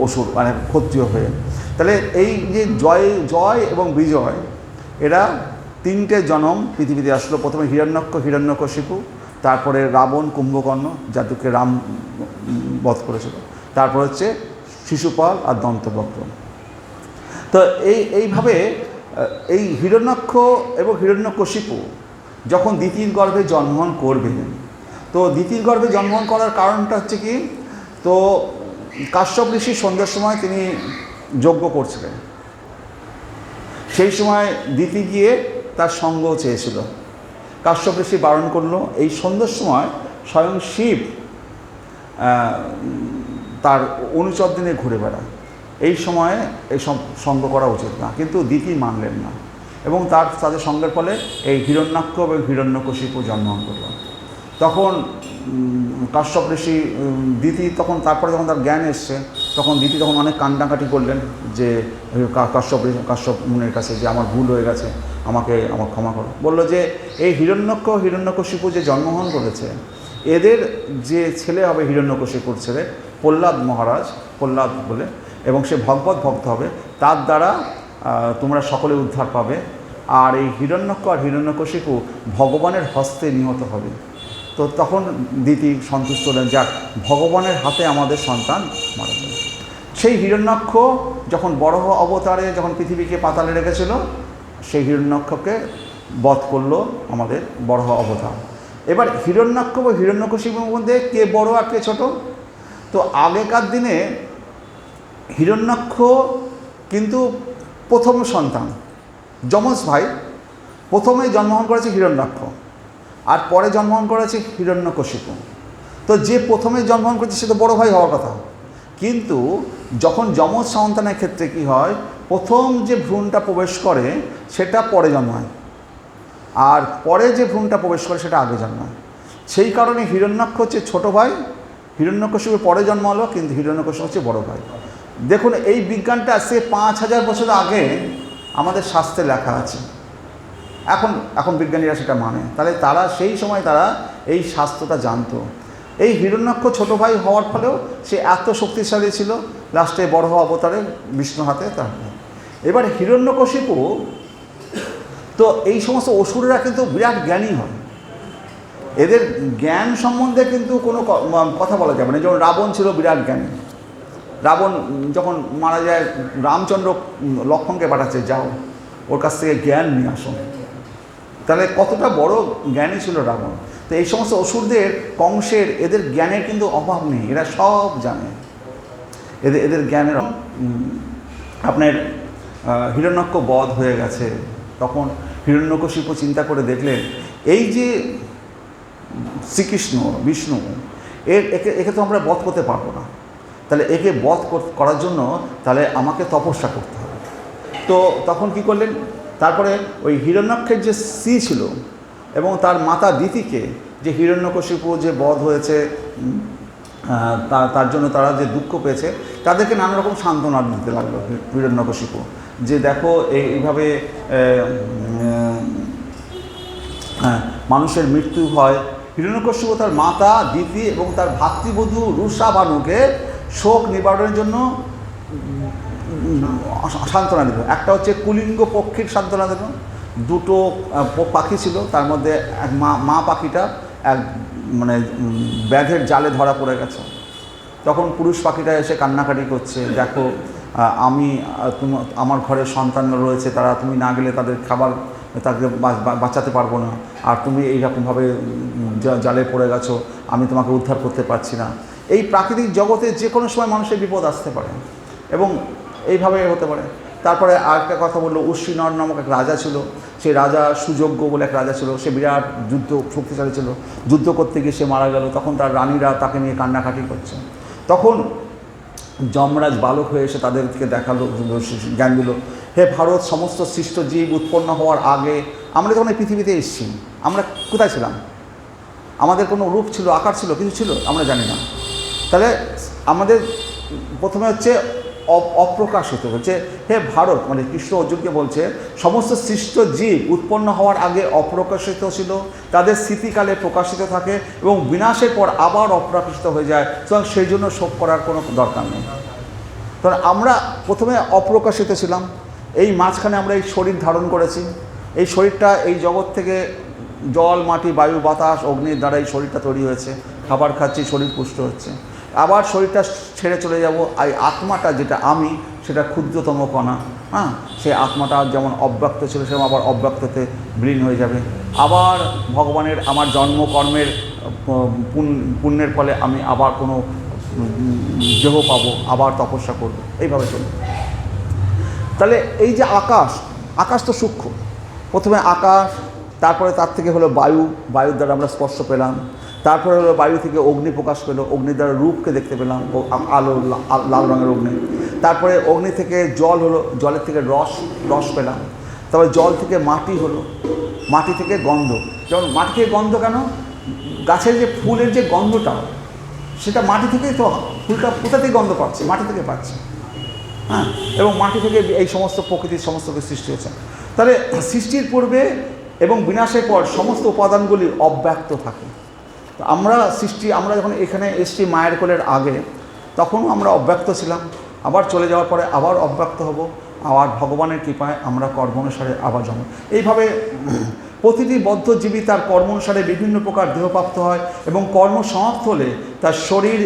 A: অসুর, মানে ক্ষত্রিয় হয়ে। তাহলে এই যে জয় এবং বিজয়, এরা 3টে জন্ম পৃথিবীতে আসলো। প্রথমে হিরণ্যকশিপু, তারপরে রাবণ কুম্ভকর্ণ, যাদেরকে রাম বধ করেছিল, তারপর হচ্ছে শিশুপাল আর দন্তবক্র। তো এইভাবে এই হিরণ্যাক্ষ এবং হিরণ্যকশিপু যখন দ্বিতীয় গর্ভে জন্মগ্রহণ করবে, তো দ্বিতীয় গর্ভে জন্মগ্রহণ করার কারণটা হচ্ছে কি, তো কাশ্যপ ঋষি সন্ধ্যার সময় তিনি যজ্ঞ করছিলেন, সেই সময় দিতি গিয়ে তার সঙ্গ চেয়েছিল। কাশ্যপ ঋষি বারণ করলো। এই সন্ধ্যার সময় স্বয়ং শিব তার অনুচর দিনে ঘুরে বেড়ায়, এই সময়ে এই সঙ্গ করা উচিত না। কিন্তু দিতি মানলেন না এবং তাদের সঙ্গের ফলে এই হিরণ্যাক্ষ এবং হিরণ্যকশিপু জন্মগ্রহণ করল। তখন কাশ্যপ ঋষি দিতি তখন তারপরে যখন তার জ্ঞান এসছে তখন দিতি তখন অনেক কান্নাকাটি করলেন যে কাশ্যপ মুনির কাছে যে আমার ভুল হয়ে গেছে, আমার ক্ষমা করো। বলল যে এই হিরণ্যাক্ষ হিরণ্যকশিপু যে জন্মগ্রহণ করেছে এদের যে ছেলে হবে হিরণ্যকশিপুর ছেলে প্রহ্লাদ মহারাজ, প্রহ্লাদ বলে, এবং সে ভগবত ভক্ত হবে, তার দ্বারা তোমরা সকলে উদ্ধার পাবে। আর এই হিরণ্যাক্ষ আর হিরণ্যকশিপু ভগবানের হস্তে নিহত হবে। তো তখন দিতি সন্তুষ্ট হলেন, যাক ভগবানের হাতে আমাদের সন্তান মারা যাবে। সেই হিরণ্যাক্ষ যখন বড় অবতারে যখন পৃথিবীকে পাতালে রেখেছিল, সেই হিরণ্যাক্ষকে বধ করলো আমাদের বড় অবতার। এবার হিরণ্যাক্ষ বা হিরণ্যকশিপুর মধ্যে কে বড় আর কে ছোট? তো আগেকার দিনে হিরণ্যাক্ষ কিন্তু প্রথম সন্তান, যমজ ভাই, প্রথমে জন্মগ্রহণ করেছে হিরণ্যাক্ষ আর পরে জন্মগ্রহণ করেছে হিরণ্যকশিপু। তো যে প্রথমে জন্মগ্রহণ করেছে সে তো বড় ভাই হওয়ার কথা, কিন্তু যখন যমজ সন্তানের ক্ষেত্রে কি হয়, প্রথম যে ভ্রূণটা প্রবেশ করে সেটা পরে জন্মায়, আর পরে যে ভ্রূণটা প্রবেশ করে সেটা আগে জন্মায়। সেই কারণে হিরণ্যাক্ষ হচ্ছে ছোটো ভাই, হিরণ্যকশিপুর পরে জন্ম হলো, কিন্তু হিরণ্যকশিপু হচ্ছে বড় ভাই। দেখুন এই বিজ্ঞানটা সে 5000 বছর আগে আমাদের শাস্ত্রে লেখা আছে, এখন বিজ্ঞানীরা সেটা মানে। তাহলে তারা সেই সময় তারা এই শাস্ত্রটা জানতো। এই হিরণ্যাক্ষ ছোটো ভাই হওয়ার ফলেও সে এত শক্তিশালী ছিল, লাস্টে বড় অবতারে বিষ্ণু হাতে তার। এবার হিরণ্যকশিপু, তো এই সমস্ত অসুরেরা কিন্তু বিরাট জ্ঞানী হয়, এদের জ্ঞান সম্বন্ধে কিন্তু কোনো কথা বলা যাবে না। যেমন রাবণ ছিল বিরাট জ্ঞানী, রাবণ যখন মারা যায় রামচন্দ্র লক্ষ্মণকে পাঠাচ্ছে, যাও ওর কাছ থেকে জ্ঞান নিয়ে আসো। তাহলে কতটা বড় জ্ঞানী ছিল রাবণ। তো এই সমস্ত অসুরদের, কংসের, এদের জ্ঞানের কিন্তু অভাব নেই, এরা সব জানে, এদের জ্ঞানের। আপনার হিরণ্যাক্ষ বধ হয়ে গেছে, তখন হিরণ্যকশিপু চিন্তা করে দেখলেন এই যে শ্রীকৃষ্ণ বিষ্ণু, একে তো আমরা বধ করতে পারবো না, তাহলে একে বধ করার জন্য তাহলে আমাকে তপস্যা করতে হবে। তো তখন কি করলেন, তারপরে ওই হিরণ্যাক্ষের যে স্ত্রী ছিল এবং তার মাতা দিতিকে, যে হিরণ্যকশিপু যে বধ হয়েছে তার জন্য তারা যে দুঃখ পেয়েছে, তাদেরকে নানা রকম সান্ত্বনা দিতে লাগলো হিরণ্যকশিপু, যে দেখো এইভাবে মানুষের মৃত্যু হয়। হিরণ্যকশিপু তার মাতা দিতি এবং তার ভাতৃবধূ রুষা ভানুকে শোক নিবারণের জন্য সান্ত্বনা দিল। একটা হচ্ছে কুলিঙ্গ পক্ষীর সান্ত্বনা দিল, দুটো পাখি ছিল, তার মধ্যে এক মা পাখিটা এক মানে ব্যাঘের জালে ধরা পড়ে গেছে। তখন পুরুষ পাখিটা এসে কান্নাকাটি করছে, দেখো আমি আমার ঘরে সন্তান রয়েছে, তারা তুমি না গেলে তাদের খাবার তাকে বাঁচাতে পারবো না, আর তুমি এইরকমভাবে জালে পড়ে গেছো, আমি তোমাকে উদ্ধার করতে পারছি না। এই প্রাকৃতিক জগতে যে কোনো সময় মানুষের বিপদ আসতে পারে এবং এইভাবে হতে পারে। তারপরে আরেকটা কথা বললো, উশিনর নামক এক রাজা ছিল, সেই রাজা সুযোগ্য বলে এক রাজা ছিল, সে বিরাট শক্তিশালী ছিল, যুদ্ধ করতে গিয়ে সে মারা গেল। তখন তার রানীরা তাকে নিয়ে কান্নাকাটি করছে। তখন যমরাজ বালক হয়ে এসে তাদেরকে দেখালো, জ্ঞান দিল, হে ভারত, সমস্ত সৃষ্ট জীব উৎপন্ন হওয়ার আগে আমরা যখন এই পৃথিবীতে এসেছি, আমরা কোথায় ছিলাম? আমাদের কোনো রূপ ছিল, আকার ছিল, কিছু ছিল আমরা জানি না। তাহলে আমাদের প্রথমে হচ্ছে অপ্রকাশিত, হচ্ছে হে ভারত, মানে কৃষ্ণ অর্জুনকে বলছে সমস্ত সৃষ্ট জীব উৎপন্ন হওয়ার আগে অপ্রকাশিত ছিল, তাদের স্মৃতিকালে প্রকাশিত থাকে এবং বিনাশের পর আবার অপ্রকাশিত হয়ে যায়, সুতরাং সেই জন্য শোক করার কোনো দরকার নেই। কারণ আমরা প্রথমে অপ্রকাশিত ছিলাম, এই মাঝখানে আমরা এই শরীর ধারণ করেছি, এই শরীরটা এই জগৎ থেকে জল, মাটি, বায়ু, বাতাস, অগ্নির দ্বারা এই শরীরটা তৈরি হয়েছে, খাবার খাচ্ছি, শরীর পুষ্ট হচ্ছে, আবার শরীরটা ছেড়ে চলে যাব। এই আত্মাটা যেটা আমি, সেটা ক্ষুদ্রতম কণা, হ্যাঁ, সেই আত্মাটা যেমন অব্যক্ত ছিল সেরকম আবার অব্যক্ততে বিলীন হয়ে যাবে। আবার ভগবানের আমার জন্মকর্মের পুণ্যের ফলে আমি আবার কোনো দেহ পাবো, আবার তপস্যা করবো, এইভাবে চলবে। তাহলে এই যে আকাশ তো সূক্ষ্ম, প্রথমে আকাশ, তারপরে তার থেকে হলো বায়ু, বায়ুর দ্বারা আমরা স্পর্শ পেলাম, তারপরে হলো বায়ু থেকে অগ্নি প্রকাশ পেলো, অগ্নির দ্বারা রূপকে দেখতে পেলাম, আলো লাল রঙের অগ্নি। তারপরে অগ্নি থেকে জল হলো, জলের থেকে রস পেলাম। তারপরে জল থেকে মাটি হলো, মাটি থেকে গন্ধ। যেমন মাটি থেকে গন্ধ কেন? গাছের যে ফুলের যে গন্ধটা সেটা মাটি থেকেই তো, ফুলটা কোথা থেকে গন্ধ পাচ্ছে? মাটি থেকে পাচ্ছে। হ্যাঁ, এবং মাটি থেকে এই সমস্ত প্রকৃতির সমস্ত কিছু সৃষ্টি হয়েছে। তাহলে সৃষ্টির পূর্বে এবং বিনাশের পর সমস্ত উপাদানগুলি অব্যক্ত থাকে। আমরা যখন এখানে এসছি মায়ের কোলের আগে, তখনও আমরা অব্যক্ত ছিলাম। আবার চলে যাওয়ার পরে আবার অব্যক্ত হব, আবার ভগবানের কৃপায় আমরা কর্ম অনুসারে আবার জন্ম। এইভাবে প্রতিটি বদ্ধজীবী তার কর্ম অনুসারে বিভিন্ন প্রকার দেহপ্রাপ্ত হয়, এবং কর্ম সমাপ্ত হলে তার শরীর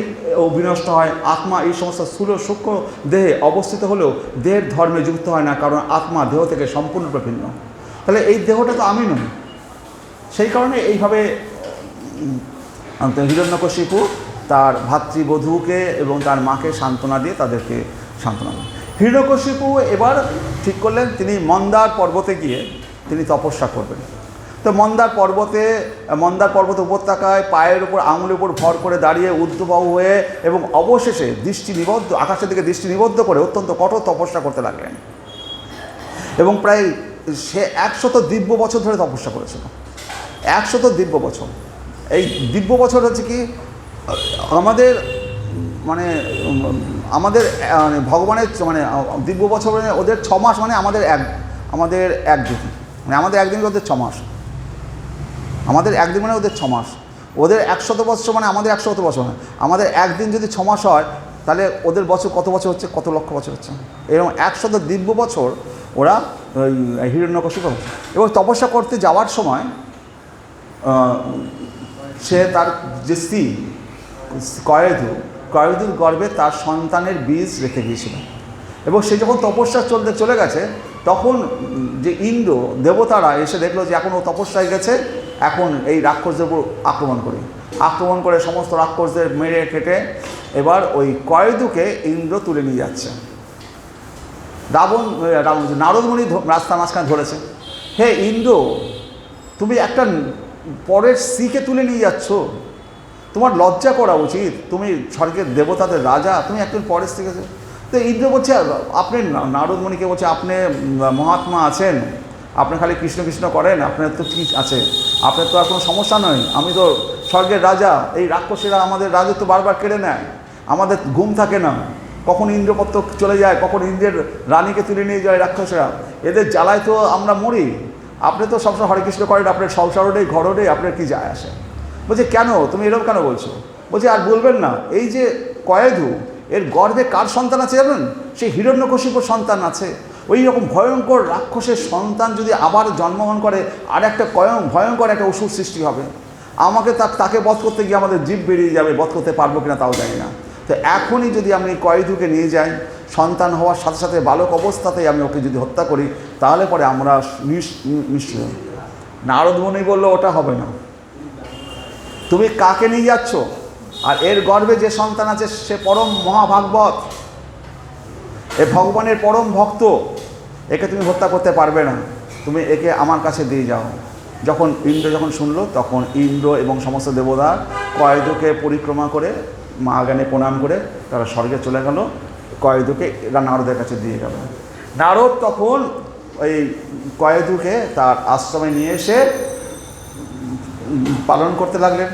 A: বিনষ্ট হয়। আত্মা এই সমস্ত স্থূল সূক্ষ্ম দেহে অবস্থিত হলেও দেহের ধর্মে যুক্ত হয় না, কারণ আত্মা দেহ থেকে সম্পূর্ণরূপে ভিন্ন। তাহলে এই দেহটা তো আমি নই। সেই কারণে এইভাবে হিরণ্যকশিপু তার ভাতৃবধূকে এবং তার মাকে সান্ত্বনা দিয়ে তাদেরকে সান্ত্বনা দেন। হিরণ্যকশিপু এবার ঠিক করলেন তিনি মন্দার পর্বতে গিয়ে তিনি তপস্যা করবেন। তো মন্দার পর্বত উপত্যকায় পায়ের উপর আঙুলের উপর ভর করে দাঁড়িয়ে ঊর্ধ্ববাহু হয়ে এবং অবশেষে আকাশের দিকে দৃষ্টি নিবদ্ধ করে অত্যন্ত কঠোর তপস্যা করতে লাগলেন। এবং প্রায় সে 100 দিব্য বছর ধরে তপস্যা করেছিল। 100 দিব্য বছর। এই দিব্য বছর হচ্ছে কি, আমাদের ভগবানের দিব্য বছর মানে ওদের 6 মাস, মানে আমাদের এক দিন, মানে আমাদের একদিন ওদের 6 মাস, আমাদের একদিন মানে ওদের 6 মাস। ওদের 100 বছর মানে আমাদের 100 বছর হয়। আমাদের একদিন যদি 6 মাস হয়, তাহলে ওদের বছর কত বছর হচ্ছে? কত লক্ষ বছর হচ্ছে? এরকম 100 দিব্য বছর ওরা হিরণ্যকশিপু। এবং তপস্যা করতে যাওয়ার সময় সে তার যে স্ত্রী কয়েদুর গর্ভে তার সন্তানের বীজ রেখে গিয়েছিল। এবং সে যখন তপস্যা চলে গেছে, তখন যে ইন্দ্র দেবতারা এসে দেখলো যে এখন ও তপস্যায় গেছে, এখন এই রাক্ষসদের উপর আক্রমণ করে সমস্ত রাক্ষসদের মেরে কেটে এবার ওই কয়েদুকে ইন্দ্র তুলে নিয়ে যাচ্ছে। নারদমুনি রাস্তার মাঝখানে ধরেছে, হে ইন্দ্র, তুমি একটা পরের স্ত্রীকে তুলে নিয়ে যাচ্ছ, তোমার লজ্জা করা উচিত। তুমি স্বর্গের দেবতাদের রাজা, তুমি একজন পরের স্ত্রীকে। তো ইন্দ্র বলছে, আপনি নারদমুনিকে বলছে, আপনি মহাত্মা আছেন, আপনি খালি কৃষ্ণ কৃষ্ণ করেন, আপনার তো কী আছে, আপনার তো আর কোনো সমস্যা নয়। আমি তো স্বর্গের রাজা, এই রাক্ষসীরা আমাদের রাজত্ব বারবার কেড়ে নেয়, আমাদের ঘুম থাকে না, কখন ইন্দ্রপত্র চলে যায়, কখন ইন্দ্রের রানীকে তুলে নিয়ে যায় রাক্ষসীরা, এদের জ্বালায় তো আমরা মরি। আপনি তো সবসময় হরে কৃষ্ণ করেন, আপনার সংসারে ঘরে আপনার কি যায় আসে? বলছে, কেন তুমি এরকম কেন বলছো? বলছে, আর বলবেন না, এই যে কয়েদু, এর গর্ভে কার সন্তান আছে জানেন? সেই হিরণ্যকশিপুর সন্তান আছে। ওই রকম ভয়ঙ্কর রাক্ষসের সন্তান যদি আবার জন্মগ্রহণ করে, আর একটা ভয়ঙ্কর একটা অসুর সৃষ্টি হবে। আমাকে তাকে বধ করতে গিয়ে আমাদের জীব বেরিয়ে যাবে, বধ করতে পারবো কিনা তাও জানি না। তো এখনই যদি আমি কয়েদুকে নিয়ে যাই, সন্তান হওয়ার সাথে সাথে বালক অবস্থাতেই আমি ওকে যদি হত্যা করি, তাহলে পরে আমরা নিশ্চয়। নারদমুনি বলল, ওটা হবে না। তুমি কাকে নিয়ে যাচ্ছ? আর এর গর্ভে যে সন্তান আছে সে পরম মহাভাগবত, এ ভগবানের পরম ভক্ত, একে তুমি হত্যা করতে পারবে না, তুমি একে আমার কাছে দিয়ে যাও। ইন্দ্র যখন শুনলো, তখন ইন্দ্র এবং সমস্ত দেবতা কয়েদুকে পরিক্রমা করে মা জ্ঞানে প্রণাম করে তারা স্বর্গে চলে গেল, কয়েদুকে নারদের কাছে দিয়ে গেল। নারদ তখন ওই কয়েদুকে তার আশ্রমে নিয়ে এসে পালন করতে লাগলেন,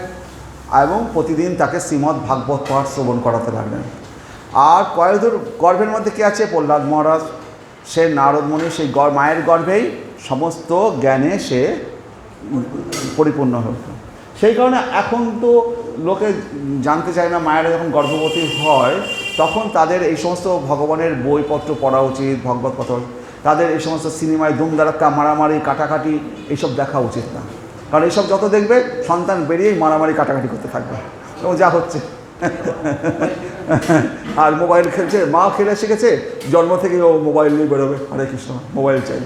A: এবং প্রতিদিন তাকে শ্রীমদ্ ভাগবত পাঠ শ্রবণ করাতে লাগলেন। আর কয়েদুর গর্ভের মধ্যে কে আছে? প্রহ্লাদ মহারাজ। সে নারদমুনি সেই মায়ের গর্ভেই সমস্ত জ্ঞানে সে পরিপূর্ণ হল। সেই কারণে এখন তো লোকে জানতে চায় না, মায়েরা যখন গর্ভবতী হয় তখন তাদের এই সমস্ত ভগবানের বইপত্র পড়া উচিত, ভাগবত কথা, তাদের এই সমস্ত সিনেমায় ধুমধারাক্কা, মারামারি, কাটাকাটি এইসব দেখা উচিত না। কারণ এইসব যত দেখবে, সন্তান বেরিয়েই মারামারি কাটাকাটি করতে থাকবে, এবং যা হচ্ছে। আর মোবাইল খেলছে, মা খেলে শিখেছে, জন্ম থেকে ও মোবাইল নিয়ে বেরোবে, হরে কৃষ্ণ, মোবাইল চাই।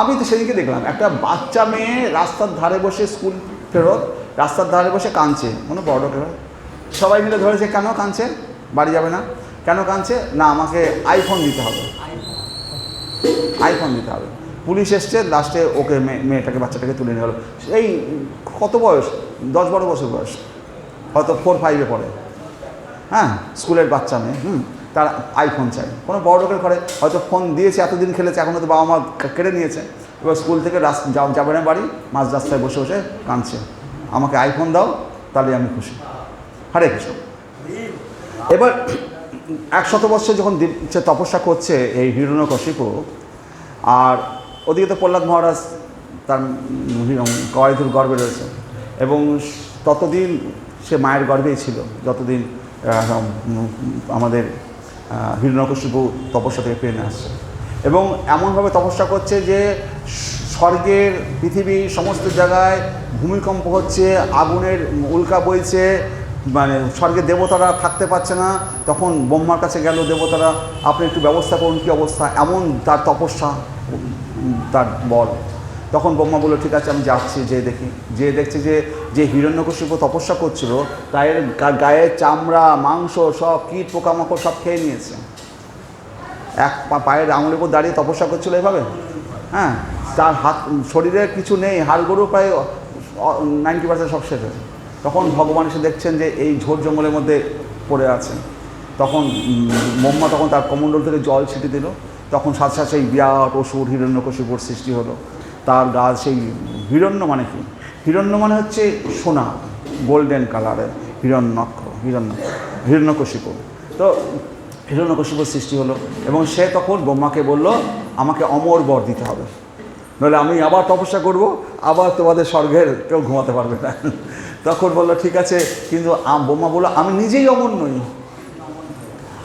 A: আমি তো সেদিকে দেখলাম একটা বাচ্চা মেয়ে রাস্তার ধারে বসে, স্কুল ফেরত রাস্তার ধারে বসে কাঁদছে, মনে বড় কেউ, সবাই মিলে ধরেছে, কেন কাঁদছে? বাড়ি যাবে না কেন কাঁদছে? না, আমাকে আইফোন দিতে হবে, আইফোন দিতে হবে। পুলিশ এসছে, লাস্টে ওকে বাচ্চাটাকে তুলে নিয়ে গেলো। এই কত বয়স? 10-12 বছর বয়স। হয়তো 4-5-এ পড়ে, হ্যাঁ, স্কুলের বাচ্চা মেয়ে, তার আইফোন চাই। কোনো বড় লোকের ঘরে হয়তো ফোন দিয়েছে, এতদিন খেলেছে, এখন হয়তো বাবা মা কেড়ে নিয়েছে। এবার স্কুল থেকে যাবে না বাড়ি, মাঝ রাস্তায় বসে বসে কাঁদছে, আমাকে আইফোন দাও, তাহলে আমি খুশি। হরে কৃষ্ণ। এবার 100 বছর যখন সে তপস্যা করছে এই হিরণ্যকশিপু, আর ওদিকে তো প্রহ্লাদ মহারাজ তার কয়ধুর গর্বে রয়েছে, এবং ততদিন সে মায়ের গর্বেই ছিল যতদিন আমাদের হিরণ্যকশিপু তপস্যা থেকে ফিরে আসছে। এবং এমনভাবে তপস্যা করছে যে স্বর্গের, পৃথিবী, সমস্ত জায়গায় ভূমিকম্প হচ্ছে, আগুনের উল্কা বইছে, মানে স্বর্গের দেবতারা থাকতে পারছে না। তখন ব্রহ্মার কাছে গেল দেবতারা, আপনি একটু ব্যবস্থা করুন, কী অবস্থা, এমন তার তপস্যা, তার বল। তখন ব্রহ্মা বলল, ঠিক আছে আমি যাচ্ছি, যে দেখি। যে দেখছে যে হিরণ্যকশিপু তপস্যা করছিল তার গায়ের চামড়া, মাংস সব কীট পোকামাকড় সব খেয়ে নিয়েছে। এক পায়ের আঙুলের উপর দাঁড়িয়ে তপস্যা করছিল এভাবে, হ্যাঁ, তার হাত, শরীরে কিছু নেই, হাড় গরু প্রায় 90% সব শেষ হয়েছে। তখন ভগবান এসে দেখছেন যে এই ঝোড় জঙ্গলের মধ্যে পড়ে আছে। তখন ব্রহ্মা তখন তার কমণ্ডল থেকে জল ছিটে দিল। তখন সাথে সাথে সেই বিরাট অসুর হিরণ্যকশিপুর সৃষ্টি হলো। তার গা সেই হিরণ্য মানে কি? হিরণ্য মানে হচ্ছে সোনা, গোল্ডেন কালারের হিরণ্যকশিপু। তো হিরণ্যকশিপুর সৃষ্টি হলো, এবং সে তখন ব্রহ্মাকে বলল, আমাকে অমর বর দিতে হবে, নইলে আমি আবার তপস্যা করব, আবার তোমাদের স্বর্গের কেউ ঘুমাতে পারবে না। তখন বললো ঠিক আছে, কিন্তু ব্রহ্মা বললো, আমি নিজেই অমর নই,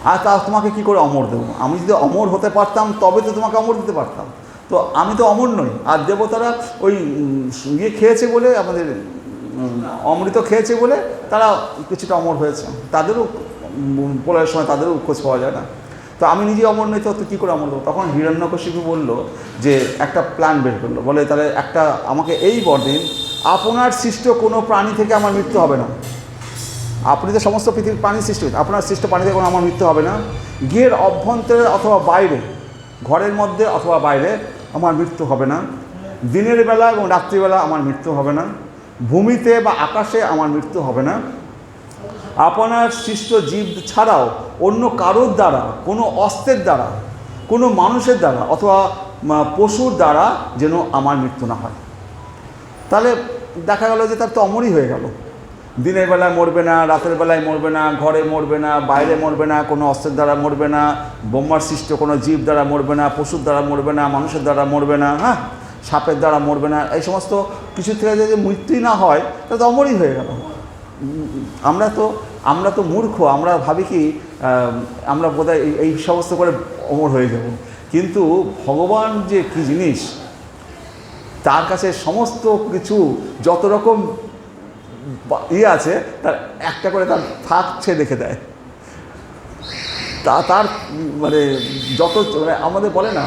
A: আর তা তোমাকে কি করে অমর দেবো? আমি যদি অমর হতে পারতাম তবে তো তোমাকে অমর দিতে পারতাম, তো আমি তো অমর নই। আর দেবতারা ওই ইয়ে খেয়েছে বলে, আমাদের অমৃত খেয়েছে বলে তারা কিছুটা অমর হয়েছে, তাদেরও প্রলয়ের সময় তাদেরও খোঁজ পাওয়া যায় না। তো আমি নিজে অমর নই, তো কী করে অমর দেবো? তখন হিরণ্যকশিপু বলল যে একটা প্ল্যান বের করলো, বলে তাহলে একটা আমাকে এই বর দিন, আপনার সৃষ্ট কোনো প্রাণী থেকে আমার মৃত্যু হবে না। আপনি তো সমস্ত পৃথিবীর প্রাণী সৃষ্টি, আপনার সৃষ্ট প্রাণী থেকে কোনো আমার মৃত্যু হবে না। গৃহের অভ্যন্তরে অথবা বাইরে, ঘরের মধ্যে অথবা বাইরে আমার মৃত্যু হবে না। দিনের বেলা এবং রাত্রিবেলা আমার মৃত্যু হবে না। ভূমিতে বা আকাশে আমার মৃত্যু হবে না। আপনার সৃষ্ট জীব ছাড়াও অন্য কারোর দ্বারা, কোনো অস্ত্রের দ্বারা, কোনো মানুষের দ্বারা অথবা পশুর দ্বারা যেন আমার মৃত্যু না হয়। তাহলে দেখা গেল যে তার তো অমরই হয়ে গেল। দিনের বেলায় মরবে না, রাতের বেলায় মরবে না, ঘরে মরবে না, বাইরে মরবে না, কোনো অস্ত্রের দ্বারা মরবে না, ব্রহ্মার সৃষ্ট কোনো জীব দ্বারা মরবে না, পশুর দ্বারা মরবে না, মানুষের দ্বারা মরবে না, হ্যাঁ, সাপের দ্বারা মরবে না। এই সমস্ত কিছু থেকে যদি মৃত্যুই না হয় তাহলে তো অমরই হয়ে গেল। আমরা তো মূর্খ, আমরা ভাবি কি আমরা বোধহয় এই সমস্ত করে অমর হয়ে যাব, কিন্তু ভগবান যে কী জিনিস, তার কাছে সমস্ত কিছু যত রকম ইয়ে আছে তার একটা করে তার ফাঁক ছেড়ে রেখে দেয়। তার মানে যত, মানে আমাদের বলে না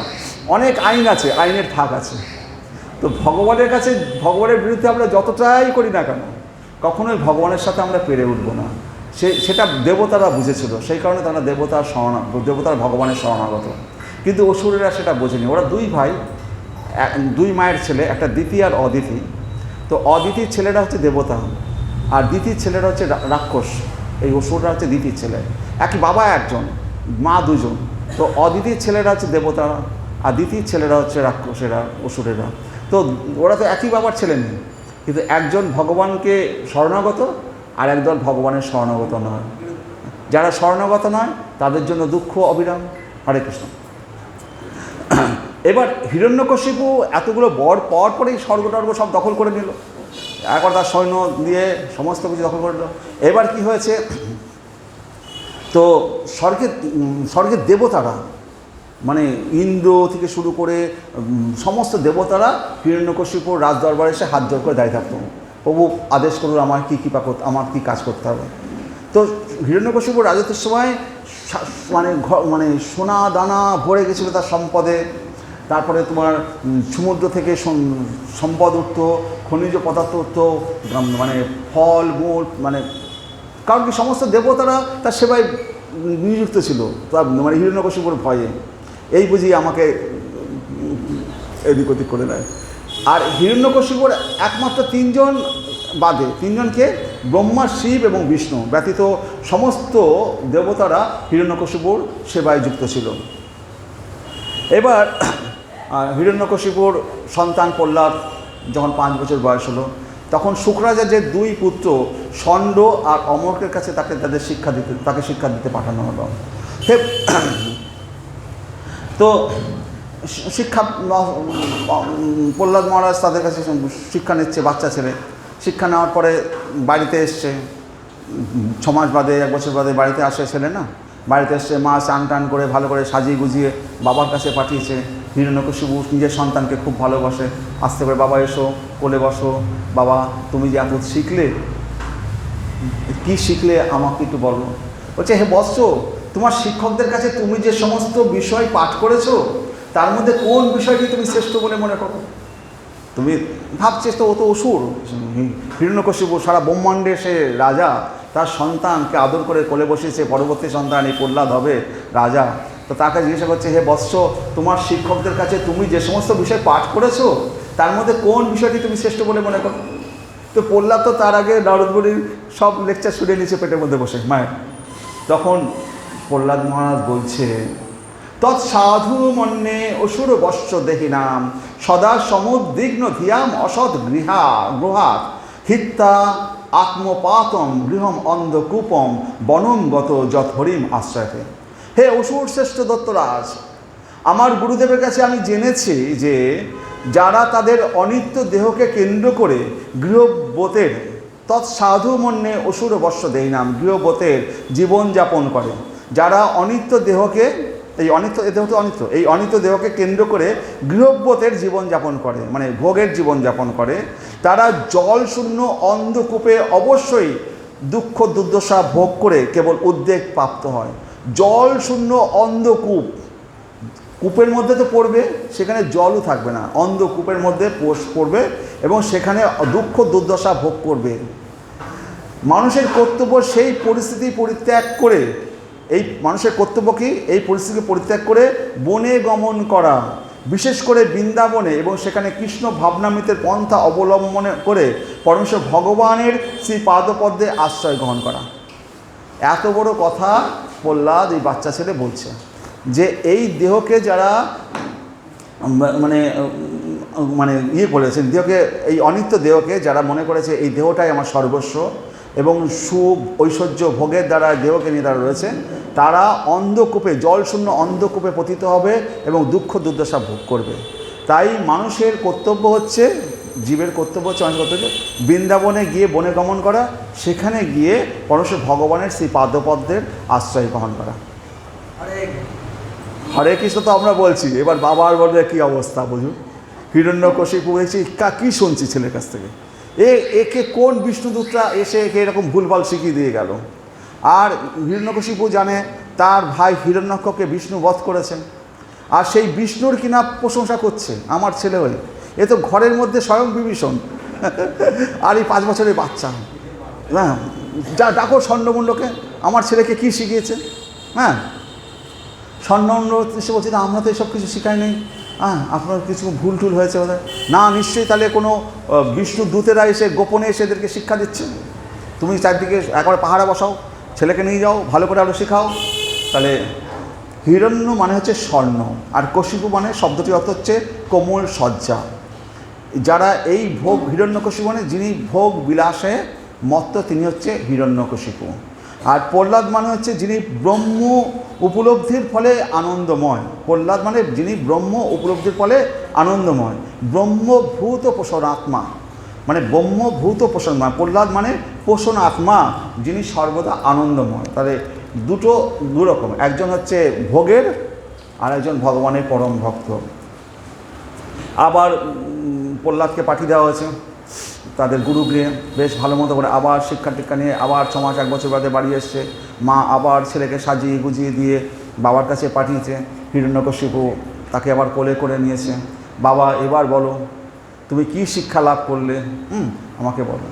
A: অনেক আইন আছে, আইনের ফাঁক আছে। তো ভগবানের কাছে, ভগবানের বিরুদ্ধে আমরা যতটাই করি না কেন, কখনোই ভগবানের সাথে আমরা পেরে উঠবো না। সেটা দেবতারা বুঝেছিল, সেই কারণে তারা দেবতার ভগবানের শরণাগত। কিন্তু অসুরেরা সেটা বোঝেনি। ওরা দুই ভাই, দুই মায়ের ছেলে, একটা দিতি আর অদিতি। তো অদিতির ছেলেরা হচ্ছে দেবতা, আর দিতির ছেলেরা হচ্ছে রাক্ষস। এই অসুররা হচ্ছে দিতির ছেলে, একই বাবা একজন, মা দুজন। তো অদিতির ছেলেরা হচ্ছে দেবতারা, আর দিতির ছেলেরা হচ্ছে রাক্ষসেরা, অসুরেরা। তো ওরা তো একই বাবার ছেলে নেই, কিন্তু একজন ভগবানকে শরণাগত আর একদল ভগবানের শরণাগত নয়। যারা শরণাগত নয় তাদের জন্য দুঃখ অবিরাম। হরে কৃষ্ণ। এবার হিরণ্যকশিপু এতগুলো বর পাওয়ার পরেই স্বর্গ সব দখল করে নিল, একবার তার সৈন্য দিয়ে সমস্ত কিছু দখল করে নিল। এবার কি হয়েছে, তো স্বর্গের দেবতারা, মানে ইন্দ্র থেকে শুরু করে সমস্ত দেবতারা হিরণ্যকশিপুর রাজ দরবারে এসে হাত জোড় করে দাঁড়িয়ে থাকতো, প্রভু আদেশ করুন, আমার আমার কী কাজ করতে হবে। তো হিরণ্যকশিপুর রাজত্বের সময় মানে সোনা দানা ভরে গেছিলো তার সম্পদে। তারপরে তোমার সমুদ্র থেকে সম্পদ উঠত, খনিজ পদার্থ উঠত, মানে ফল মূল, মানে কারণ কি সমস্ত দেবতারা তার সেবায় নিযুক্ত ছিল, তার মানে হিরণ্যকশিপুর ভয়ে, এই বুঝি আমাকে এদিক ওদিক করে দেয়। আর হিরণ্যকশিপুর একমাত্র তিনজন বাদে, তিনজনকে ব্রহ্মা, শিব এবং বিষ্ণু ব্যতীত সমস্ত দেবতারা হিরণ্যকশিপুর সেবায় যুক্ত ছিল। এবার হিরণ্যকশিপুর সন্তান প্রহ্লাদ যখন 5 বছর বয়স হলো, তখন শুক্রাচার্যের যে 2 পুত্র ষণ্ড আর অমর্কের কাছে তাকে শিক্ষা দিতে পাঠানো হলো। তো শিক্ষা প্রহ্লাদ মহারাজ তাদের কাছে শিক্ষা নিচ্ছে, বাচ্চা ছেলে। শিক্ষা নেওয়ার পরে বাড়িতে এসছে, 6 মাস বাদে 1 বছর বাদে বাড়িতে আসে ছেলে না, বাড়িতে এসছে। মা চান টান করে ভালো করে সাজিয়ে গুজিয়ে বাবার কাছে পাঠিয়েছে। হিরণ্যকশিপু নিজের সন্তানকে খুব ভালোবাসে। আস্তে করে, বাবা এসো, কোলে বসো, বাবা তুমি যে এত শিখলে, কি শিখলে আমাকে একটু বলো। বলছে, হে বৎস, তোমার শিক্ষকদের কাছে তুমি যে সমস্ত বিষয় পাঠ করেছো, তার মধ্যে কোন বিষয়টি তুমি শ্রেষ্ঠ বলে মনে করো? তুমি ভাবছিস তো ও তো অসুর, হিরণ্যকশিপু সারা ব্রহ্মাণ্ডে সে রাজা, তার সন্তানকে আদর করে কোলে বসিয়েছে, পরবর্তী সন্তান এই প্রহ্লাদ হবে রাজা। তো তাকে জিজ্ঞাসা করছে, হে বৎস, তোমার শিক্ষকদের কাছে তুমি যে সমস্ত বিষয় পাঠ করেছো, তার মধ্যে কোন বিষয়টি তুমি শ্রেষ্ঠ বলে মনে করো? তো প্রহ্লাদ তো তার আগে নারদমুনির সব লেকচার শুনে নিয়েছে পেটের মধ্যে বসে মায়ের। তখন প্রহ্লাদ মহারাজ বলছে, তৎসাধু মন্যে অসুর বৎস দেহিনাম সদা সমুদ্বিগ্ন ধিয়াম অসৎ গৃহাৎ হিত্তা আত্মপাতম গৃহম অন্ধকূপম বনম গত যৎ হরিম আশ্রয়তে। হে অসুর শ্রেষ্ঠ দত্তরাজ, আমার গুরুদেবের কাছে আমি জেনেছি যে যারা তাদের অনিত্য দেহকে কেন্দ্র করে গৃহব্রতের তৎসাধু মন্যে অসুর বৎস দেহিনাম গৃহব্রতের জীবনযাপন করে, যারা অনিত্য দেহকে এই অনিত্য দেহকে কেন্দ্র করে গৃহব্রতের জীবনযাপন করে, মানে ভোগের জীবনযাপন করে, তারা জল শূন্য অন্ধকূপে অবশ্যই দুঃখ দুর্দশা ভোগ করে কেবল উদ্বেগ প্রাপ্ত হয়। জল শূন্য অন্ধকূপ, কূপের মধ্যে তো পড়বে, সেখানে জলও থাকবে না, অন্ধকূপের মধ্যে পড়বে এবং সেখানে দুঃখ দুর্দশা ভোগ করবে। মানুষের কর্তব্য সেই পরিস্থিতি পরিত্যাগ করে, মানুষের কর্তব্য কি? এই পরিস্থিতি পরিত্যাগ করে বনে গমন করা, বিশেষ করে বৃন্দাবনে, এবং সেখানে কৃষ্ণ ভাবনামৃতের পন্থা অবলম্বন করে পরমেশ্বর ভগবানের শ্রী পাদপদ্মে আশ্রয় গ্রহণ করা। এত বড় কথা প্রহ্লাদ এই বাচ্চা ছেলে বলছে যে এই দেহকে যারা মানে করেছেন, দেহকে, এই অনিত্য দেহকে যারা মনে করেছে এই দেহটাই আমার সর্বস্ব এবং সুখ ঐশ্বর্য ভোগের দ্বারা দেহকে নিয়ে তারা রয়েছে, তারা অন্ধকূপে, জলশূন্য অন্ধকূপে পতিত হবে এবং দুঃখ দুর্দশা ভোগ করবে। তাই মানুষের কর্তব্য হচ্ছে, জীবের কর্তব্য হচ্ছে, মানুষের কর্তব্য বৃন্দাবনে গিয়ে বনে গমন করা, সেখানে গিয়ে পরমেশ্বর ভগবানের সেই পাদপদ্মের আশ্রয় গ্রহণ করা। হরে কৃষ্ণ তো আমরা বলছি, এবার বাবার বলে কী অবস্থা বুঝুন। হিরণ্যকশিপু বলছি, কী শুনছি ছেলের কাছ থেকে, একে কোন বিষ্ণুদূতরা এসে একে এরকম ভুলভাল শিখিয়ে দিয়ে গেল। আর হিরণ্যকশিপু জানে তার ভাই হিরণ্যাক্ষকে বিষ্ণু বধ করেছেন, আর সেই বিষ্ণুর কিনা প্রশংসা করছে আমার ছেলে হয়ে। এ তো ঘরের মধ্যে স্বয়ং বিভীষণ, আর এই 5 বছরের বাচ্চা। হ্যাঁ, যা ডাকো স্বর্ণমুণ্ডকে, আমার ছেলেকে কী শিখিয়েছে। হ্যাঁ, স্বর্ণমুণ্ড এসে বলছে, আমরা তো এসব কিছু শেখাই নেই, হ্যাঁ আপনার কিছু ভুল টুল হয়েছে বোধহয়। না, নিশ্চয়ই তাহলে কোনো বিষ্ণু দূতেরা এসে গোপনে এসে এদেরকে শিক্ষা দিচ্ছে। তুমি চারদিকে একবার পাহারা বসাও, ছেলেকে নিয়ে যাও, ভালো করে আরও শেখাও। তাহলে হিরণ্য মানে হচ্ছে স্বর্ণ, আর কশিপু মানে শব্দটি অর্থ হচ্ছে কোমল সজ্জা। যারা এই ভোগ, হিরণ্যকশিপু মানে যিনি ভোগ বিলাসে মত্ত, তিনি হচ্ছে হিরণ্যকশিপু। আর প্রহ্লাদ মানে হচ্ছে যিনি ব্রহ্ম উপলব্ধির ফলে আনন্দময়। প্রহ্লাদ মানে যিনি ব্রহ্ম উপলব্ধির ফলে আনন্দময়, ব্রহ্মভূত পোষণ আত্মা, মানে ব্রহ্মভূত পোষণ, প্রহ্লাদ মানে পোষণ আত্মা, যিনি সর্বদা আনন্দময়। তাহলে দু রকম, একজন হচ্ছে ভোগের আর একজন ভগবানের পরম ভক্ত। আবার প্রহ্লাদকে পাঠিয়ে দেওয়া হয়েছে তাদের গুরুগৃহে, বেশ ভালো মতো করে আবার শিক্ষা টিক্ষা নিয়ে আবার 6 মাস 1 বছর বাদে বাড়ি এসছে। মা আবার ছেলেকে সাজিয়ে গুজিয়ে দিয়ে বাবার কাছে পাঠিয়েছে। হিরণ্যকশিপু তাকে আবার কোলে করে নিয়েছে। বাবা এবার বলো তুমি কি শিক্ষা লাভ করলে, আমাকে বলো।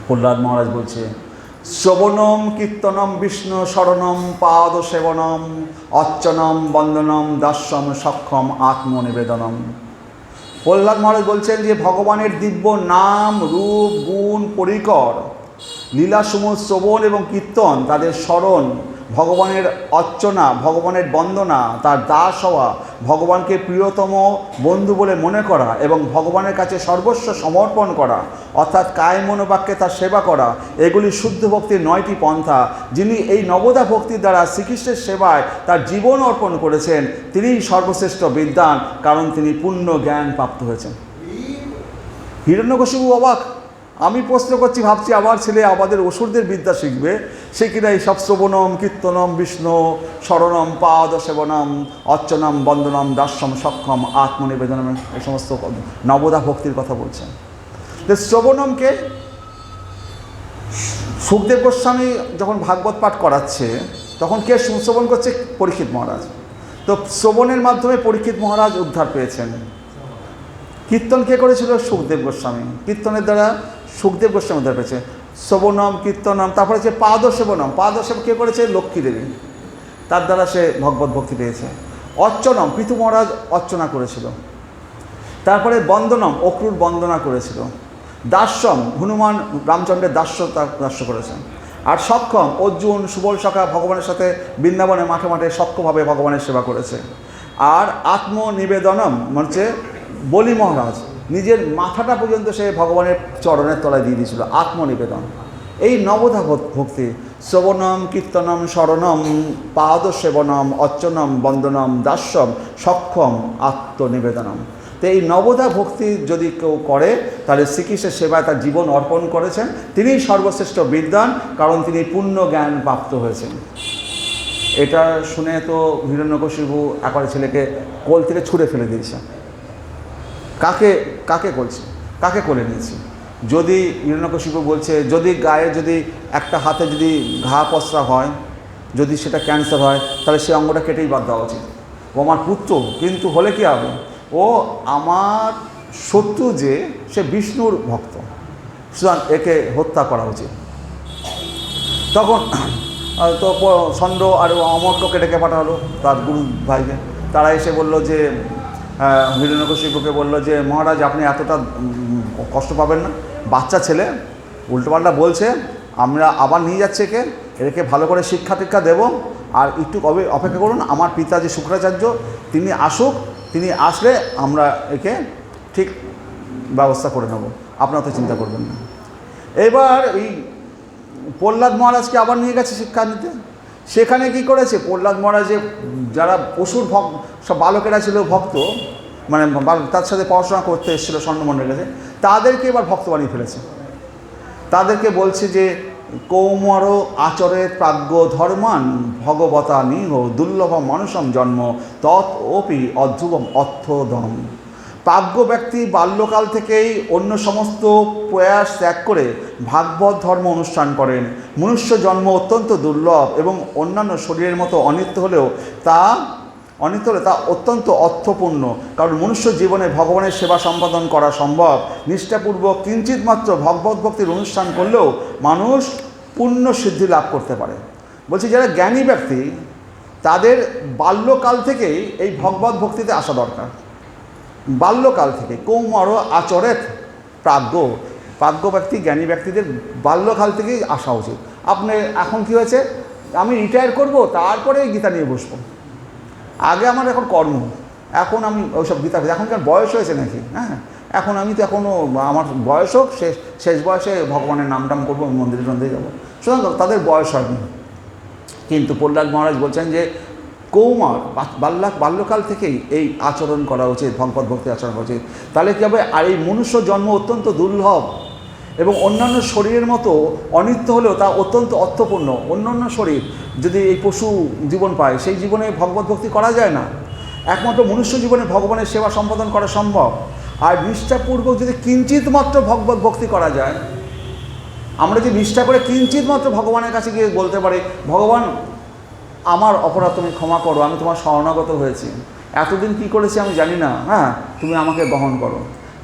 A: প্রহ্লাদ মহারাজ বলছে, শ্রবণম কীর্তনম বিষ্ণু শরণম পাদ সেবনম অর্চনম বন্দনম দাস্যম সক্ষম আত্মনিবেদনম। প্রহ্লাদ মহারাজ বলছেন যে ভগবানের দিব্য নাম, রূপ, গুণ, পরিকর, লীলাসমূহ শ্রবণ এবং কীর্তন, তাদের স্মরণ, ভগবানের অর্চনা, ভগবানের বন্দনা, তার দাস হওয়া, ভগবানকে প্রিয়তম বন্ধু বলে মনে করা এবং ভগবানের কাছে সর্বস্ব সমর্পণ করা, অর্থাৎ কায় মনোবাক্যে তার সেবা করা, এগুলি শুদ্ধ ভক্তির 9টি পন্থা। যিনি এই নবদা ভক্তির দ্বারা শ্রীকৃষ্ণের সেবায় তার জীবন অর্পণ করেছেন, তিনিই সর্বশ্রেষ্ঠ বিদ্বান, কারণ তিনি পূর্ণ জ্ঞান প্রাপ্ত হয়েছেন। হিরণ্যকশিপু অবাক। আমি প্রশ্ন করছি, ভাবছি আমার ছেলে আমাদের অসুরদের বিদ্যা শিখবে, সে কিনা এই সব শ্রবণম, কীর্তনম, বিষ্ণু শরণম, পাদ সেবনম, অর্চনম, বন্দনম, দাস্যম, সক্ষম, আত্মনিবেদনম, এই সমস্ত নবদা ভক্তির কথা বলছেন। শ্রবণমকে সুখদেব গোস্বামী যখন ভাগবত পাঠ করাচ্ছে, তখন কে শ্রবণ করছে? পরীক্ষিত মহারাজ। তো শ্রবণের মাধ্যমে পরীক্ষিত মহারাজ উদ্ধার পেয়েছেন। কীর্তন কে করেছিল? সুখদেব গোস্বামী। কীর্তনের দ্বারা সুখদেব গোস্বামী উদ্ধার পেয়েছে। শ্রবণম, কীর্তনম, তারপরে হচ্ছে পাদ সেবনম। পাদ সেবন কে করেছে? লক্ষ্মী দেবী। তার দ্বারা সে ভগবত ভক্তি পেয়েছে। অর্চনম, পৃথু মহারাজ অর্চনা করেছিল। তারপরে বন্দনম, অক্রুর বন্দনা করেছিল। দাস্যম, হনুমান রামচন্দ্রের দাস্য করেছেন। আর সক্ষম, অর্জুন সুবল সখা ভগবানের সাথে বৃন্দাবনে মাঠে মাঠে সক্ষমভাবে ভগবানের সেবা করেছে। আর আত্মনিবেদনম হচ্ছে বলি মহারাজ নিজের মাথাটা পর্যন্ত সে ভগবানের চরণের তলায় দিয়ে দিয়েছিল, আত্মনিবেদন। এই নবদা ভক্তি, শ্রবণম, কীর্তনম, স্মরণম, পাদ সেবনম, অর্চনম, বন্দনম, দাস্যম, সক্ষম, আত্মনিবেদনম। তো এই নবদা ভক্তি যদি কেউ করে, তাহলে শ্রীকৃষ্ণের সেবায় তার জীবন অর্পণ করেছেন, তিনিই সর্বশ্রেষ্ঠ বিদ্বান, কারণ তিনি পূর্ণ জ্ঞান প্রাপ্ত হয়েছেন। এটা শুনে তো হিরণ্যকশিপু একবারে ছেলেকে কোল থেকে ছুঁড়ে ফেলে দিয়েছে। কাকে বলছে? কাকে কোলে নিয়েছি? যদি হিরণ্যকশিপু বলছে, যদি গায়ে যদি একটা হাতে যদি ঘা পসরা হয়, যদি সেটা ক্যান্সার হয়, তাহলে সে অঙ্গটা কেটেই বাদ দেওয়া উচিত। ও আমার পুত্র, কিন্তু হলে কি হবে? ও আমার শত্রু, যে সে বিষ্ণুর ভক্ত, সুতরাং একে হত্যা করা উচিত। তখন তো ষণ্ড আর অমরকে ডেকে পাঠালো তার গুরু ভাইকে। তারা এসে বললো যে, হিরণ্যকশিপুকে বললো যে, মহারাজ আপনি এতটা কষ্ট পাবেন না, বাচ্চা ছেলে উল্টোপাল্টা বলছে, আমরা আবার নিয়ে যাচ্ছে একে ভালো করে শিক্ষা টিক্ষা দেবো, আর একটু অপেক্ষা করুন, আমার পিতা যে শুক্রাচার্য তিনি আসুক, তিনি আসলে আমরা একে ঠিক ব্যবস্থা করে নেব, আপনারা তো চিন্তা করবেন না। এবার এই প্রহ্লাদ মহারাজকে আবার নিয়ে গেছে শিক্ষা নিতে। সেখানে কি করেছে? প্রহ্লাদ মহারাজের যারা অসুর সব বালকেরা ছিল ভক্ত, মানে তার সাথে পড়াশোনা করতে এসেছিলো স্বর্ণমণ্ডলের কাছে, তাদেরকে এবার ভক্ত বানিয়ে ফেলেছে। তাদেরকে বলছে যে, কৌমার আচরে প্রাজ্ঞ ধর্মান ভগবতা নিহ দুর্লভ মানুষম জন্ম তৎ অপি অধ্রুবম অর্থদম। প্রাজ্ঞ ব্যক্তি বাল্যকাল থেকেই অন্য সমস্ত প্রয়াস ত্যাগ করে ভাগবত ধর্ম অনুষ্ঠান করেন। মনুষ্য জন্ম অত্যন্ত দুর্লভ এবং অন্যান্য শরীরের মতো অনিত্য হলেও তা অত্যন্ত অর্থপূর্ণ, কারণ মনুষ্য জীবনে ভগবানের সেবা সম্পাদন করা সম্ভব। নিষ্ঠাপূর্বক কিঞ্চিত মাত্র ভগবত ভক্তির অনুষ্ঠান করলেও মানুষ পূর্ণ সিদ্ধি লাভ করতে পারে। বলছি, যারা জ্ঞানী ব্যক্তি তাদের বাল্যকাল থেকেই এই ভগবত ভক্তিতে আসা দরকার। বাল্যকাল থেকে কৌমার আচরে প্রাজ্ঞ ব্যক্তি, জ্ঞানী ব্যক্তিদের বাল্যকাল থেকেই আসা উচিত। আপনি এখন কি হয়েছে, আমি রিটায়ার করব, তারপরে গীতা নিয়ে বসবো, আগে আমার এখন কর্ম, এখন আমি ওইসব গীতা, এখনকার বয়স হয়েছে নাকি? হ্যাঁ, এখন আমি তো এখনও আমার বয়স হোক, শেষ বয়সে ভগবানের নাম করবো, মন্দিরে টন্দিরে যাবো, সুতরাং তাদের বয়স হয়নি। কিন্তু প্রহ্লাদ মহারাজ বলছেন যে কৌমার বাল্যকাল থেকেই এই আচরণ করা উচিত, ভগবত ভক্তি আচরণ করা উচিত। তাহলে কী হবে? আর এই মনুষ্য জন্ম অত্যন্ত দুর্লভ এবং অন্যান্য শরীরের মতো অনিত্য হলেও তা অত্যন্ত অর্থপূর্ণ। অন্যান্য শরীর যদি এই পশু জীবন পায়, সেই জীবনে ভগবত ভক্তি করা যায় না। একমাত্র মনুষ্য জীবনে ভগবানের সেবা সম্পাদন করা সম্ভব। আর নিষ্ঠাপূর্বক যদি কিঞ্চিত মাত্র ভগবত ভক্তি করা যায়, আমরা যে নিষ্ঠা করে কিঞ্চিত মাত্র ভগবানের কাছে গিয়ে বলতে পারি, ভগবান আমার অপরাধ তুমি ক্ষমা করো, আমি তোমার শরণাগত হয়েছি, এতদিন কি করেছি আমি জানি না, হ্যাঁ তুমি আমাকে গ্রহণ করো,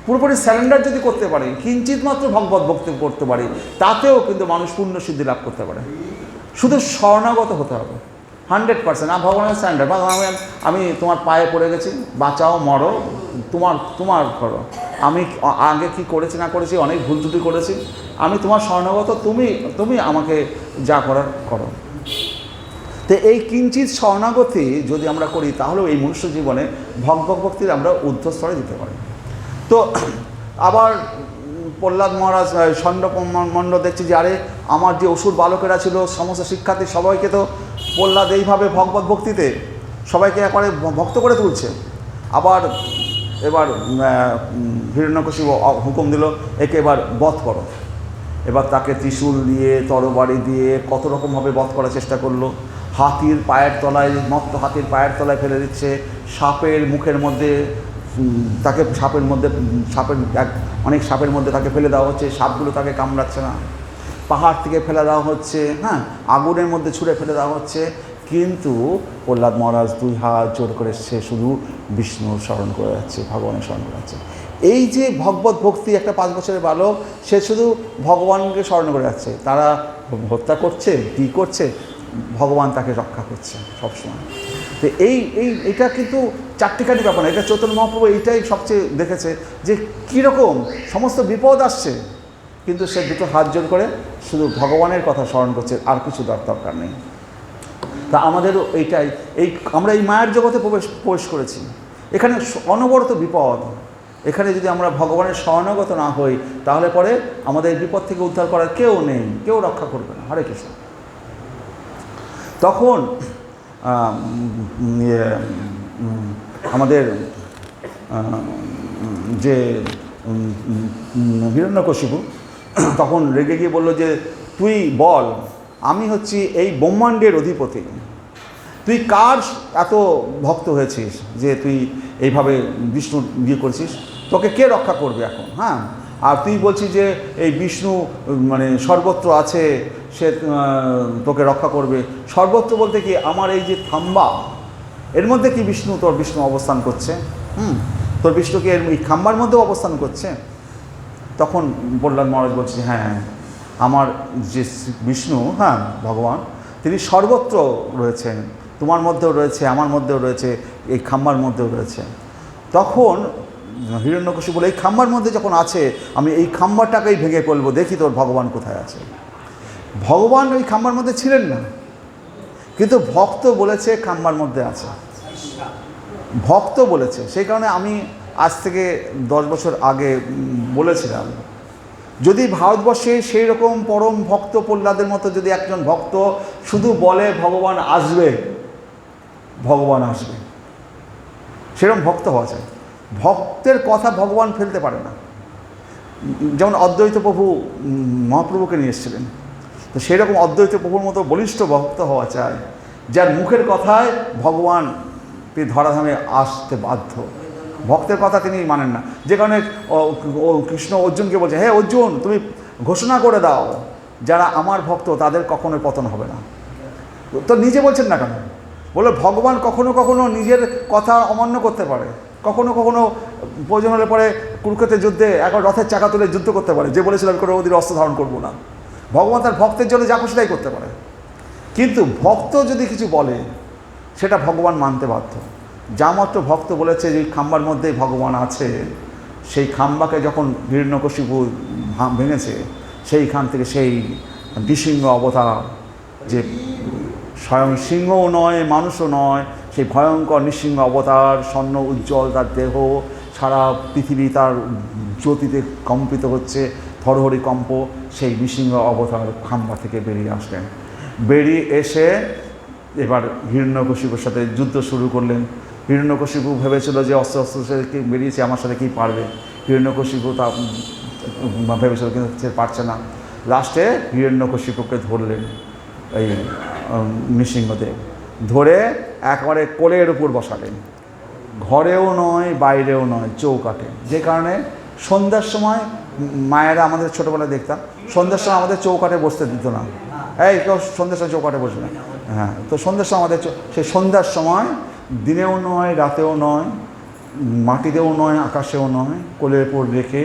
A: পুরোপুরি স্যারেন্ডার যদি করতে পারি, কিঞ্চিত মাত্র ভগবত ভক্তি করতে পারি, তাতেও কিন্তু মানুষ পূর্ণ সিদ্ধি লাভ করতে পারে। শুধু শরণাগত হতে হবে 100%। ভগবানের স্যারেন্ডার, আমি তোমার পায়ে পড়ে গেছি, বাঁচাও, মরো, তোমার তোমার করো, আমি আগে কি করেছি না করেছি, অনেক ভুল ত্রুটি করেছি, আমি তোমার শরণাগত, তুমি তুমি আমাকে যা করার করো। তো এই কিঞ্চিত শরণাগতি যদি আমরা করি তাহলেও এই মনুষ্য জীবনে ভক্তির আমরা ঊর্ধ্বস্তরে দিতে পারি। তো আবার প্রহ্লাদ মহারাজ ষণ্ড দেখছি যে আরে আমার যে অসুর বালকেরা ছিল সমস্ত শিক্ষার্থী সবাইকে তো প্রহ্লাদ এইভাবে ভগবত ভক্তিতে সবাইকে একবারে ভক্ত করে তুলছে। আবার এবার হিরণ্যকশিপু হুকুম দিল একে এবার বধ করো। এবার তাকে ত্রিশূল দিয়ে তরবারি দিয়ে কত রকমভাবে বধ করার চেষ্টা করলো। হাতির পায়ের তলায়, মত্ত হাতির পায়ের তলায় ফেলে দিচ্ছে, সাপের মুখের মধ্যে তাকে অনেক সাপের মধ্যে তাকে ফেলে দেওয়া হচ্ছে, সাপগুলো তাকে কামড়াচ্ছে না। পাহাড় থেকে ফেলে দেওয়া হচ্ছে, হ্যাঁ, আগুনের মধ্যে ছুঁড়ে ফেলে দেওয়া হচ্ছে, কিন্তু প্রহ্লাদ মহারাজ 2 হাত জোর করে সে শুধু বিষ্ণুর স্মরণ করে যাচ্ছে, ভগবানের স্মরণ করে যাচ্ছে। এই যে ভগবত ভক্তি, একটা 5 বছরের বালক সে শুধু ভগবানকে স্মরণ করে যাচ্ছে। তারা হত্যা করছে, কী করছে, ভগবান তাকে রক্ষা করছে সবসময়। তো এইটা কিন্তু চারটিখানি ব্যাপার না, এটা চৈতন্য মহাপ্রভু এইটাই সবচেয়ে দেখেছে যে কীরকম সমস্ত বিপদ আসছে, কিন্তু সে 2 হাত জোর করে শুধু ভগবানের কথা স্মরণ করছে, আর কিছু দরকার নেই। তা আমাদেরও এইটাই, আমরা এই মায়ের জগতে প্রবেশ করেছি, এখানে অনবরত বিপদ। এখানে যদি আমরা ভগবানের শরণাগত না হই তাহলে পরে আমাদের বিপদ থেকে উদ্ধার করার কেউ নেই, কেউ রক্ষা করবে না। হরে কৃষ্ণ। তখন আমাদের যে হিরণ্যকশিপু তখন রেগে গিয়ে বলল যে তুই বল, আমি হচ্ছি এই ব্রহ্মাণ্ডের অধিপতি, তুই কার এত ভক্ত হয়েছিস যে তুই এইভাবে বিষ্ণু বিয়ে করছিস, তোকে কে রক্ষা করবে এখন? হ্যাঁ, আর তুই বলছিস যে এই বিষ্ণু মানে সর্বত্র আছে, সে তোকে রক্ষা করবে। সর্বত্র বলতে কি, আমার এই যে খাম্বা এর মধ্যে কি তোর বিষ্ণু অবস্থান করছে? তোর বিষ্ণুকে এই খাম্বার মধ্যেও অবস্থান করছে? তখন প্রহ্লাদ মহারাজ বলছে হ্যাঁ, আমার যে বিষ্ণু, হ্যাঁ ভগবান, তিনি সর্বত্র রয়েছেন, তোমার মধ্যেও রয়েছে, আমার মধ্যেও রয়েছে, এই খাম্বার মধ্যেও রয়েছে। তখন হিরণ্যকশিপু বলে এই খাম্বার মধ্যে যখন আছে, আমি এই খাম্বারটাকেই ভেঙে ফেলবো, দেখি তোর ভগবান কোথায় আছে। ভগবান ওই খাম্বার মধ্যে ছিলেন না, কিন্তু ভক্ত বলেছে খাম্বার মধ্যে আছে, ভক্ত বলেছে। সেই কারণে আমি আজ থেকে 10 বছর আগে বলেছিলাম, যদি ভারতবর্ষে সেই রকম পরম ভক্ত প্রহ্লাদের মতো যদি একজন ভক্ত শুধু বলে ভগবান আসবে, ভগবান আসবে, সেরকম ভক্ত হওয়া চাই। ভক্তের কথা ভগবান ফেলতে পারে না। যেমন অদ্বৈত প্রভু মহাপ্রভুকে নিয়ে এসেছিলেন, তো সেরকম অদ্বৈত প্রভুর মতো বলিষ্ঠ ভক্ত হওয়া চাই, যার মুখের কথায় ভগবান তিনি ধরাধামে আসতে বাধ্য। ভক্তের কথা তিনি মানেন না, যে কারণে কৃষ্ণ অর্জুনকে বলছে, হে অর্জুন, তুমি ঘোষণা করে দাও যারা আমার ভক্ত তাদের কখনোই পতন হবে না। তো নিজে বলছেন না কেন? বলে ভগবান কখনো কখনো নিজের কথা অমান্য করতে পারে, কখনো কখনো প্রয়োজন হলে পরে কুরুক্ষেত্রের যুদ্ধে একবার রথের চাকা তুলে যুদ্ধ করতে পারে, যে বলেছিলেন করে ওদের অস্ত্র ধারণ করবো না। ভগবান তার ভক্তের জন্য যা খুশি তাই করতে পারে, কিন্তু ভক্ত যদি কিছু বলে সেটা ভগবান মানতে বাধ্য। যা মাত্র ভক্ত বলেছে যে খাম্বার মধ্যেই ভগবান আছে, সেই খাম্বাকে যখন হিরণ্যকশিপু ভেঙেছে, সেইখান থেকে সেই নৃসিংহ অবতার, যে স্বয়ং সিংহও নয় মানুষও নয়, সেই ভয়ঙ্কর নৃসিংহ অবতার, স্বর্ণ উজ্জ্বল তার দেহ, সারা পৃথিবী তার জ্যোতিতে কম্পিত হচ্ছে, থরহরি কম্প, সেই নৃসিংহ অবতার খাম্বা থেকে বেরিয়ে আসলেন। বেরিয়ে এসে এবার হিরণ্যকশিপুর সাথে যুদ্ধ শুরু করলেন। হিরণ্যকশিপু ভেবেছিল যে অস্ত্র সে বেরিয়েছে, আমার সাথে কী পারবে। হিরণ্যকশিপু তা ভেবেছিল, কিন্তু সে পারছে না। লাস্টে হিরণ্যকশিপুকে ধরলেন এই নৃসিংহদেব, ধরে একবারে কোলের উপর বসালেন, ঘরেও নয় বাইরেও নয়, চৌকাঠে। যে কারণে সন্ধ্যার সময় মায়েরা আমাদের ছোটোবেলায় দেখতাম, সন্ধ্যার সময় আমাদের চৌকাঠে বসতে দিত না, এই কেউ সন্ধ্যার সময় চৌকাঠে বসবে না। হ্যাঁ, তো সন্ধ্যার সময় আমাদের সেই সন্ধ্যার সময় দিনেও নয় রাতেও নয়, মাটিতেও নয় আকাশেও নয়, কোলের উপর রেখে,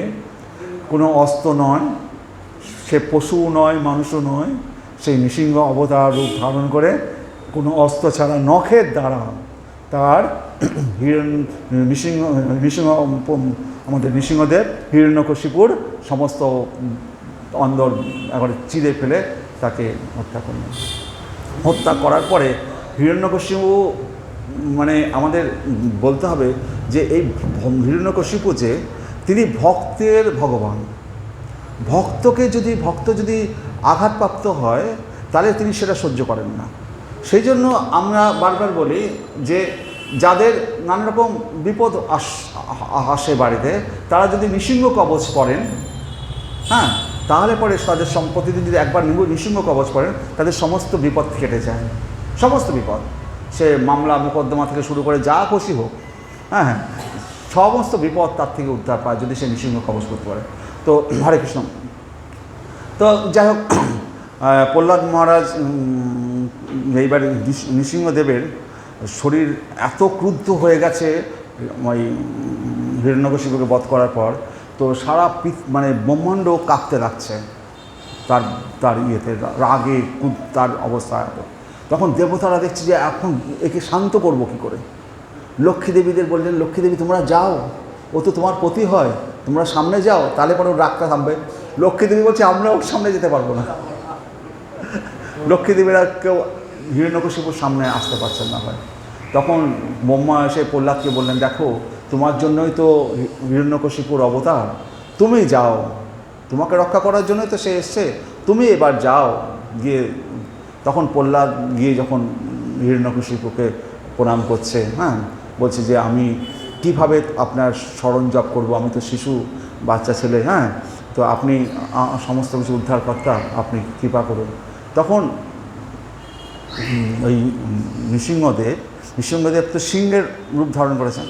A: কোনো অস্ত্র নয়, সে পশুও নয় মানুষও নয়, সেই নৃসিংহ অবতার রূপ ধারণ করে কোনো অস্ত্র ছাড়া নখের দ্বারা তার নৃসিংহ আমাদের নৃসিংহদেব হিরণ্যকশিপুর সমস্ত অন্দর একবারে চিরে ফেলে তাকে হত্যা করলেন। হত্যা করার পরে হিরণ্যকশিপু মানে আমাদের বলতে হবে যে এই হিরণ্যকশিপু যে তিনি ভক্তের ভগবান। ভক্ত যদি আঘাতপ্রাপ্ত হয় তাহলে তিনি সেটা সহ্য করেন না। সেই জন্য আমরা বারবার বলি যে যাদের নানা রকম বিপদ আসে বাড়িতে, তারা যদি নৃসিংহ কবচ পড়েন, হ্যাঁ, তাহলে পরে তাদের প্রতিদিন যদি একবার নৃসিংহ কবচ পড়েন তাদের সমস্ত বিপদ কেটে যায়। সমস্ত বিপদ, সে মামলা মোকদ্দমা থেকে শুরু করে যা খুশি হোক, হ্যাঁ, সমস্ত বিপদ তার থেকে উদ্ধার পায় যদি সে নৃসিংহ কবচ করতে পারে। তো হরে কৃষ্ণ। তো যাই হোক, প্রহ্লাদ মহারাজ এইবার নৃসিংহদেবের শরীর এত ক্রুদ্ধ হয়ে গেছে ওই হিরণ্যকশিপুকে বধ করার পর, তো সারা মানে ব্রহ্মাণ্ড কাঁপতে লাগছে তার ইয়েতে, রাগে তার অবস্থা এত। তখন দেবতারা দেখছে যে এখন একে শান্ত করবো কী করে। লক্ষ্মী দেবীদের বললেন, লক্ষ্মী দেবী তোমরা যাও, ও তো তোমার পতি হয়, তোমরা সামনে যাও, তাহলে পরে ওর রাগটা থামবে। লক্ষ্মী দেবী বলছে আমরা ওর সামনে যেতে পারবো না। লক্ষ্মী দেবীরা কেউ হিরণ্যকশিপুর সামনে আসতে পারছেন না। হয় তখন ব্রহ্মা এসে প্রহ্লাদকে বললেন, দেখো তোমার জন্যই তো হিরণ্যকশিপুর অবতার, তুমি যাও, তোমাকে রক্ষা করার জন্যই তো সে এসছে, তুমি এবার যাও গিয়ে। তখন প্রহ্লাদ গিয়ে যখন হিরণ্যকশিপুকে প্রণাম করছে, হ্যাঁ, বলছে যে আমি কিভাবে আপনার শরণ জপ করবো, আমি তো শিশু বাচ্চা ছেলে, হ্যাঁ, তো আপনি সমস্ত কিছু উদ্ধারকর্তা, আপনি কৃপা করুন। তখন ওই নৃসিংহদেব তো সিংহের রূপ ধারণ করেছেন।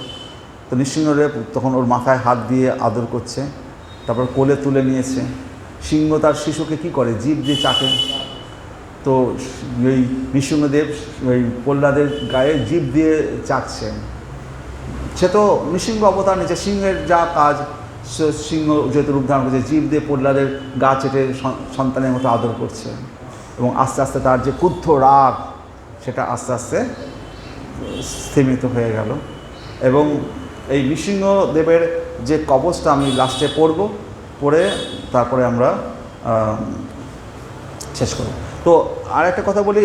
A: তো নৃসিংহদেব তখন ওর মাথায় হাত দিয়ে আদর করছে, তারপর কোলে তুলে নিয়েছে। সিংহ তার শিশুকে কি করে, জিভ দিয়ে চাটে। তো ওই নৃসিংহদেব ওই প্রহ্লাদের গায়ে জিভ দিয়ে চাটছে। সে তো নৃসিংহ অবতার নিয়েছে, সিংহের যা কাজ, সিংহ যেহেতু রূপ ধারণ করছে, জিভ দিয়ে প্রহ্লাদের গা চেটে সন্তানের মতো আদর করছে। এবং আস্তে আস্তে তার যে ক্রুদ্ধ রাগ সেটা আস্তে আস্তে স্থিমিত হয়ে গেল। এবং এই নৃসিংহদেবের যে কবচটা আমি লাস্টে পড়ে তারপরে আমরা শেষ করব। তো আর একটা কথা বলি,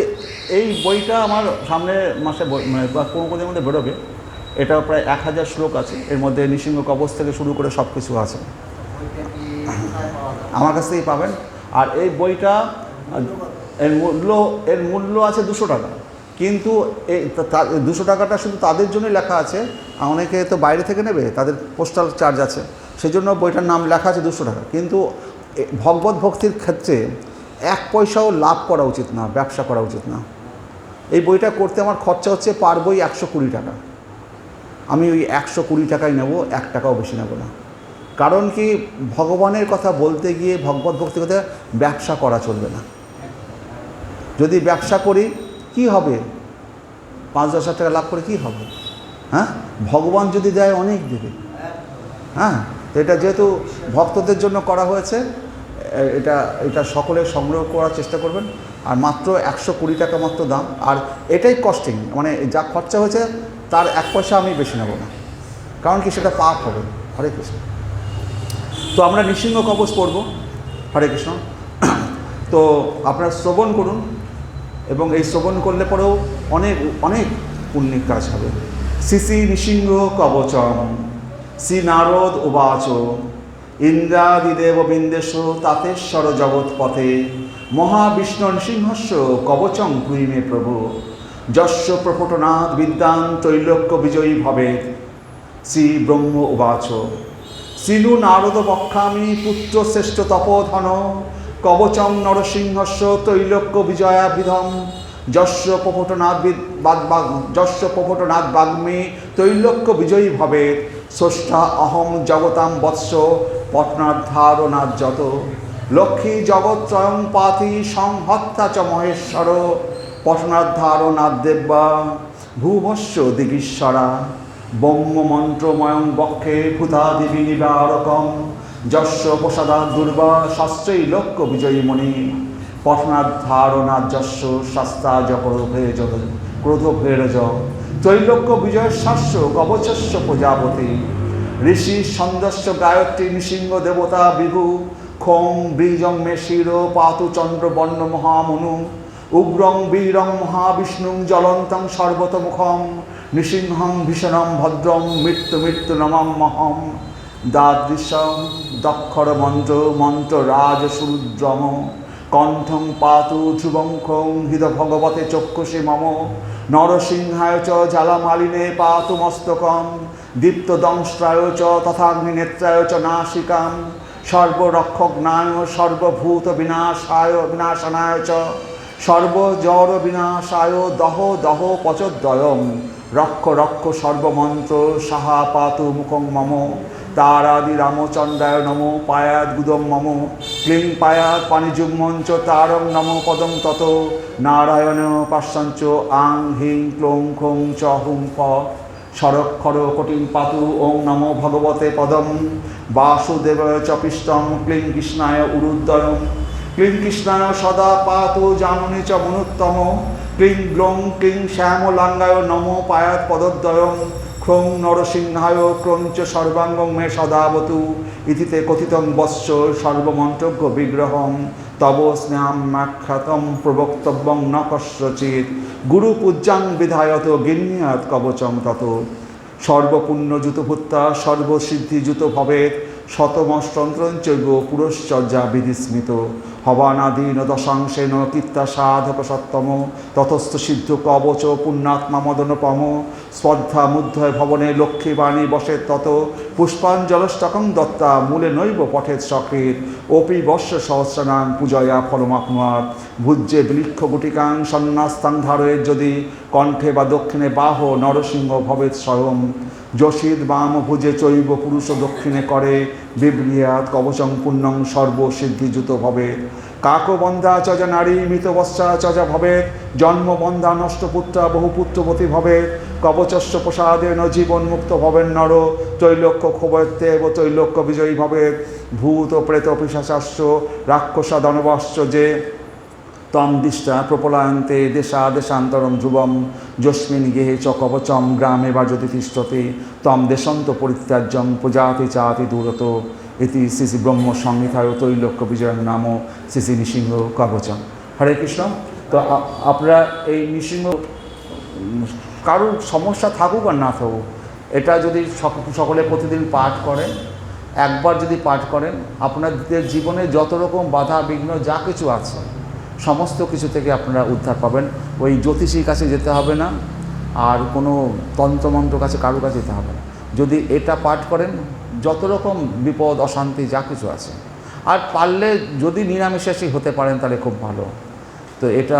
A: এই বইটা আমার সামনের মাসে মানে কোনো মধ্যে বেরোবে। এটা প্রায় 1000 শ্লোক আছে, এর মধ্যে নৃসিংহ কবচ থেকে শুরু করে সব কিছু আছে, আমার কাছ থেকেই পাবেন। আর এই বইটা এর মূল্য আছে 200 টাকা, কিন্তু এই 200 টাকাটা শুধু তাদের জন্যই লেখা আছে, অনেকে তো বাইরে থেকে নেবে, তাদের পোস্টাল চার্জ আছে, সেই জন্য বইটার নাম লেখা আছে 200 টাকা। কিন্তু ভগবত ভক্তির ক্ষেত্রে 1 পয়সাও লাভ করা উচিত না, ব্যবসা করা উচিত না। এই বইটা করতে আমার খরচা হচ্ছে পার বই 120 টাকা। আমি ওই 120 টাকাই নেব, 1 টাকাও বেশি নেব না। কারণ কি, ভগবানের কথা বলতে গিয়ে ভগবত ভক্তির কথা ব্যবসা করা চলবে না। যদি ব্যবসা করি কি হবে, 5-10 হাজার টাকা লাভ করে কি হবে, হ্যাঁ? ভগবান যদি দেয় অনেক দেবে, হ্যাঁ। তো এটা যেহেতু ভক্তদের জন্য করা হয়েছে, এটা সকলে সংগ্রহ করার চেষ্টা করবেন। আর মাত্র 120 টাকা মাত্র দাম, আর এটাই কস্টিং, মানে যা খরচা হয়েছে তার 1 পয়সা আমি বেশি নেব না, কারণ কি সেটা পাপ হবে। হরে কৃষ্ণ। তো আমরা নৃসিংহ কবচ পড়ব। হরে কৃষ্ণ। তো আপনারা শ্রবণ করুন, এবং এই শ্রবণ করলে পরেও অনেক অনেক পুণ্যিক কাজ হবে। শ্রী নৃসিংহ কবচম শ্রী নারদ উবাচ ইন্দ্রাদিদেব বিন্দেশ তাতেশ্বর জগৎপথে মহাবিষ্ণু নৃসিংহস্য কবচং তুই মে প্রভু যস্য প্রফুটনাথ বিদ্যাং ত্রৈলোক্য বিজয়ী ভবেৎ। শ্রী ব্রহ্ম উবাচ শ্রীনু নারদ বক্ষামি পুত্র শ্রেষ্ঠ তপোধন কবচং নরসিংহস্য ত্রৈলোক্য বিজয়াভিধম যস্য প্রফুটনাথ বাগ্মী ত্রৈলোক্য বিজয়ী ভবেৎ। স্রষ্টা অহম জগতাম বৎস পটনাধারণাথ যত লক্ষ্মী জগৎ পাতি সংহত্যা চ মহেশ্বর পটনাধারণাথ দেব্যা ভূভস্য দিগীশ্বরা ব্রহ্মমন্ত্রময়ং বক্ষে ভূতাদিবি নিবারকম যস্য প্রসাদাৎ দুর্বা শাস্ত্রৈলোক্য বিজয়ী মণি পটনাধারণাথ যস্য শাস্তা ক্রোধভেরজ ত্রৈলোক্য বিজয়শাস্য কবচস্য প্রজাপতি, ঋষি ছন্দস্য গায়ত্রী নৃসিংহ দেবতা বিভু, খোং বীজং মে শির পাতু চন্দ্রবর্ণ মহামনু, উগ্রং বীরং মহাবিষ্ণুং জ্বলন্তং সর্বতমুখম, নৃসিংহং ভীষণম ভদ্রং মৃত্যু মৃত্যু নমাম্যহম, দাদৃশং দক্ষর মন্ত্র মন্ত্র রাজ সুরুদ্রম, কণ্ঠং পাতু ধ্রুবং খং হৃদ ভগবতে চক্ষুষি মম, নরসিংহায় চ জালামালিনে পাতু মস্তকম, দীপ্ত দংষ্ট্রায় চ তথাগ্নিনেত্রায় চ নাসিকাম, সর্বরক্ষজ্ঞায় সর্বভূত বিনাশানায় চ, সর্বজড় বিনাশায় দহ দহ পচদ্বয়ম, রক্ষ রক্ষ সর্বমন্ত্র সাহা পাতু মুখং মম, তারাদি রামচন্দ্রায় নমো পায়াদ গুদম মম, ক্লিং পায়াদ পানিযুগ্মঞ্চ তারং নমো পদং তত, নারায়ণ পাশ্চাঞ্চ আং হিং ক্লোং খোং চ হুং প, শরক্ষর কোটিং পাতু ওং নমো ভগবতে পদম, বাসুদেবায় চ পৃষ্ঠম ক্লিং কৃষ্ণায় উরুদ্বয়ম, ক্লিং কৃষ্ণায় সদা পাতু জাননী চ মনুত্তম, ক্লিং গ্লং ক্লিং শ্যামলাঙ্গায় নমো পায়াৎ পদদ্বয়ম, ক্রং নরসিংহায় ক্রঞ্চ সর্বাঙ্গং মে সদাবতু, ইতিতে কথিতং বৎস সর্বমন্ত্রজ্ঞ বিগ্রহম, তব স্নেহাখ্যাতম প্রবক্তব্যং ন কস্যচিৎ, গুরু পূজ্যাং বিধায়ত গিন্যাৎ কবচং তত, সর্বপুণ্যযুত ভূত্তা সর্বসিদ্ধিযুত ভবেৎ, শতমষ্টন্ত্রঞ্চৈব পুরশ্চর্যা বিধিস্মৃত, হবানাদীন দশাংশেন কীর্তা সাধক সত্তম, ততস্থ সিদ্ধ কবচ পুণ্যাত্মা মদনপম, স্পর্ধা মুদ্ধয় ভবনে লক্ষ্মীবাণী বসে তত, পুষ্পাঞ্জলষ্টকং দত্তা মূলে নৈব পঠেৎ সকৃত, অপি বর্ষ সহস্রানাং পূজয়া ফলমাপ্নুয়াৎ, ভুজ্যে বিলিক্ষ গুটিকাং সন্ন্যাস্তাং ধারয়ের যদি, কণ্ঠে বা দক্ষিণে বাহ নরসিংহ ভবেৎ স্বয়ং, যশিদ বাম ভুজে চৈব পুরুষ দক্ষিণে করে, বিব্রিয়াৎ কবচং পুণ্যং সর্বসিদ্ধিযুত ভবেৎ, কাকবন্ধা চজা নারী মৃতবৎসা চজা ভবেৎ, জন্মবন্ধা নষ্টপুত্রা বহুপুত্রবতী ভবেৎ, কবচস্য প্রসাদেন জীবন্মুক্ত ভবেন নর, ত্রৈলোক্য ক্ষোভত্যেব ত্রৈলোক্য বিজয়ী ভবেৎ, ভূত প্রেত পিশাচাস্য রাক্ষসা দানবাশ্চ যে, তম দিষ্টা প্রপলায়ন্তে দেশা দেশান্তরম ধ্রুবম, যস্মিন গেহে চ কবচম গ্রামে বা যদি তিষ্ঠতে, তম দেশন্ত পরিত্যাজ্যং প্রজাতি চাতি দূরত, এটি শ্রী শ্রী ব্রহ্ম সংহিতায় ত্রৈলোক্য বিজয়ং নাম শ্রী শ্রী নৃসিংহ কবচম। হরে কৃষ্ণ। তো আপনারা এই নৃসিংহ কারোর সমস্যা থাকুক আর না থাকুক, এটা যদি সকলে প্রতিদিন পাঠ করেন, একবার যদি পাঠ করেন, আপনাদের জীবনে যত রকম বাধা বিঘ্ন যা কিছু আছে সমস্ত কিছু থেকে আপনারা উদ্ধার পাবেন। ওই জ্যোতিষীর কাছে যেতে হবে না, আর কোনো তন্ত্রমন্ত্র কাছে কারো কাছে যেতে হবে না। যদি এটা পাঠ করেন, যত রকম বিপদ অশান্তি যা কিছু আছে, আর পারলে যদি নিরামিষাশী হতে পারেন তাহলে খুব ভালো। তো এটা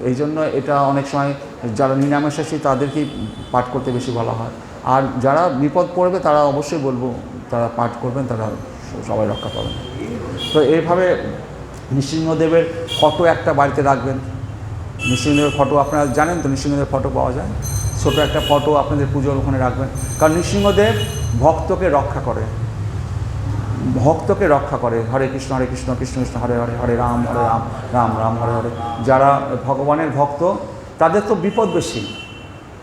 A: এই জন্য এটা অনেক সময় যারা নিরামিষাশী তাদেরকেই পাঠ করতে বেশি বলা হয়, আর যারা বিপদ পড়বে তারা অবশ্যই বলবো তারা পাঠ করবেন, তারা সবাই রক্ষা পাবেন। তো এইভাবে নৃসিংহদেবের ফটো একটা বাড়িতে রাখবেন। নৃসিংহদেবের ফটো আপনারা জানেন তো, নৃসিংহদেবের ফটো পাওয়া যায়, ছোটো একটা ফটো আপনাদের পুজোর ওখানে রাখবেন। কারণ নৃসিংহদেব ভক্তকে রক্ষা করে, ভক্তকে রক্ষা করে। হরে কৃষ্ণ কৃষ্ণ কৃষ্ণ হরে হরে, হরে রাম রাম রাম হরে হরে। যারা ভগবানের ভক্ত তাদের তো বিপদ বেশি,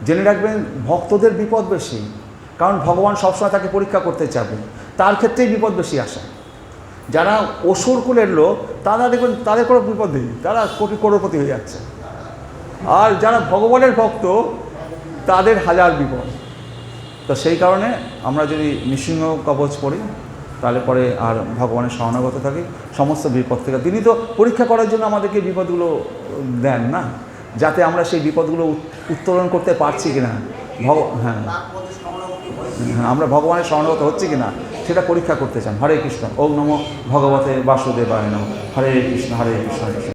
A: জেনে রাখবেন ভক্তদের বিপদ বেশি, কারণ ভগবান সবসময় তাকে পরীক্ষা করতে চাবে, তার ক্ষেত্রেই বিপদ বেশি আসে। যারা অসুর কুলের লোক তারা দেখবেন তাদের কোনো বিপদ নেই, তারা কোটিপতি হয়ে যাচ্ছে, আর যারা ভগবানের ভক্ত তাদের হাজার বিপদ। তো সেই কারণে আমরা যদি নৃসিংহ কবচ পড়ি তাহলে পরে আর ভগবানের শরণাগত থাকি, সমস্ত বিপদ থেকে। তিনি তো পরীক্ষা করার জন্য আমাদেরকে বিপদগুলো দেন না, যাতে আমরা সেই বিপদগুলো উত্তোলন করতে পারছি কিনা, হ্যাঁ আমরা ভগবানের শরণাগত হচ্ছি কিনা সেটা পরীক্ষা করতে চান। হরে কৃষ্ণ। ওম নমো ভগবতে বাসুদেবায় নমঃ। হরে কৃষ্ণ কৃষ্ণ।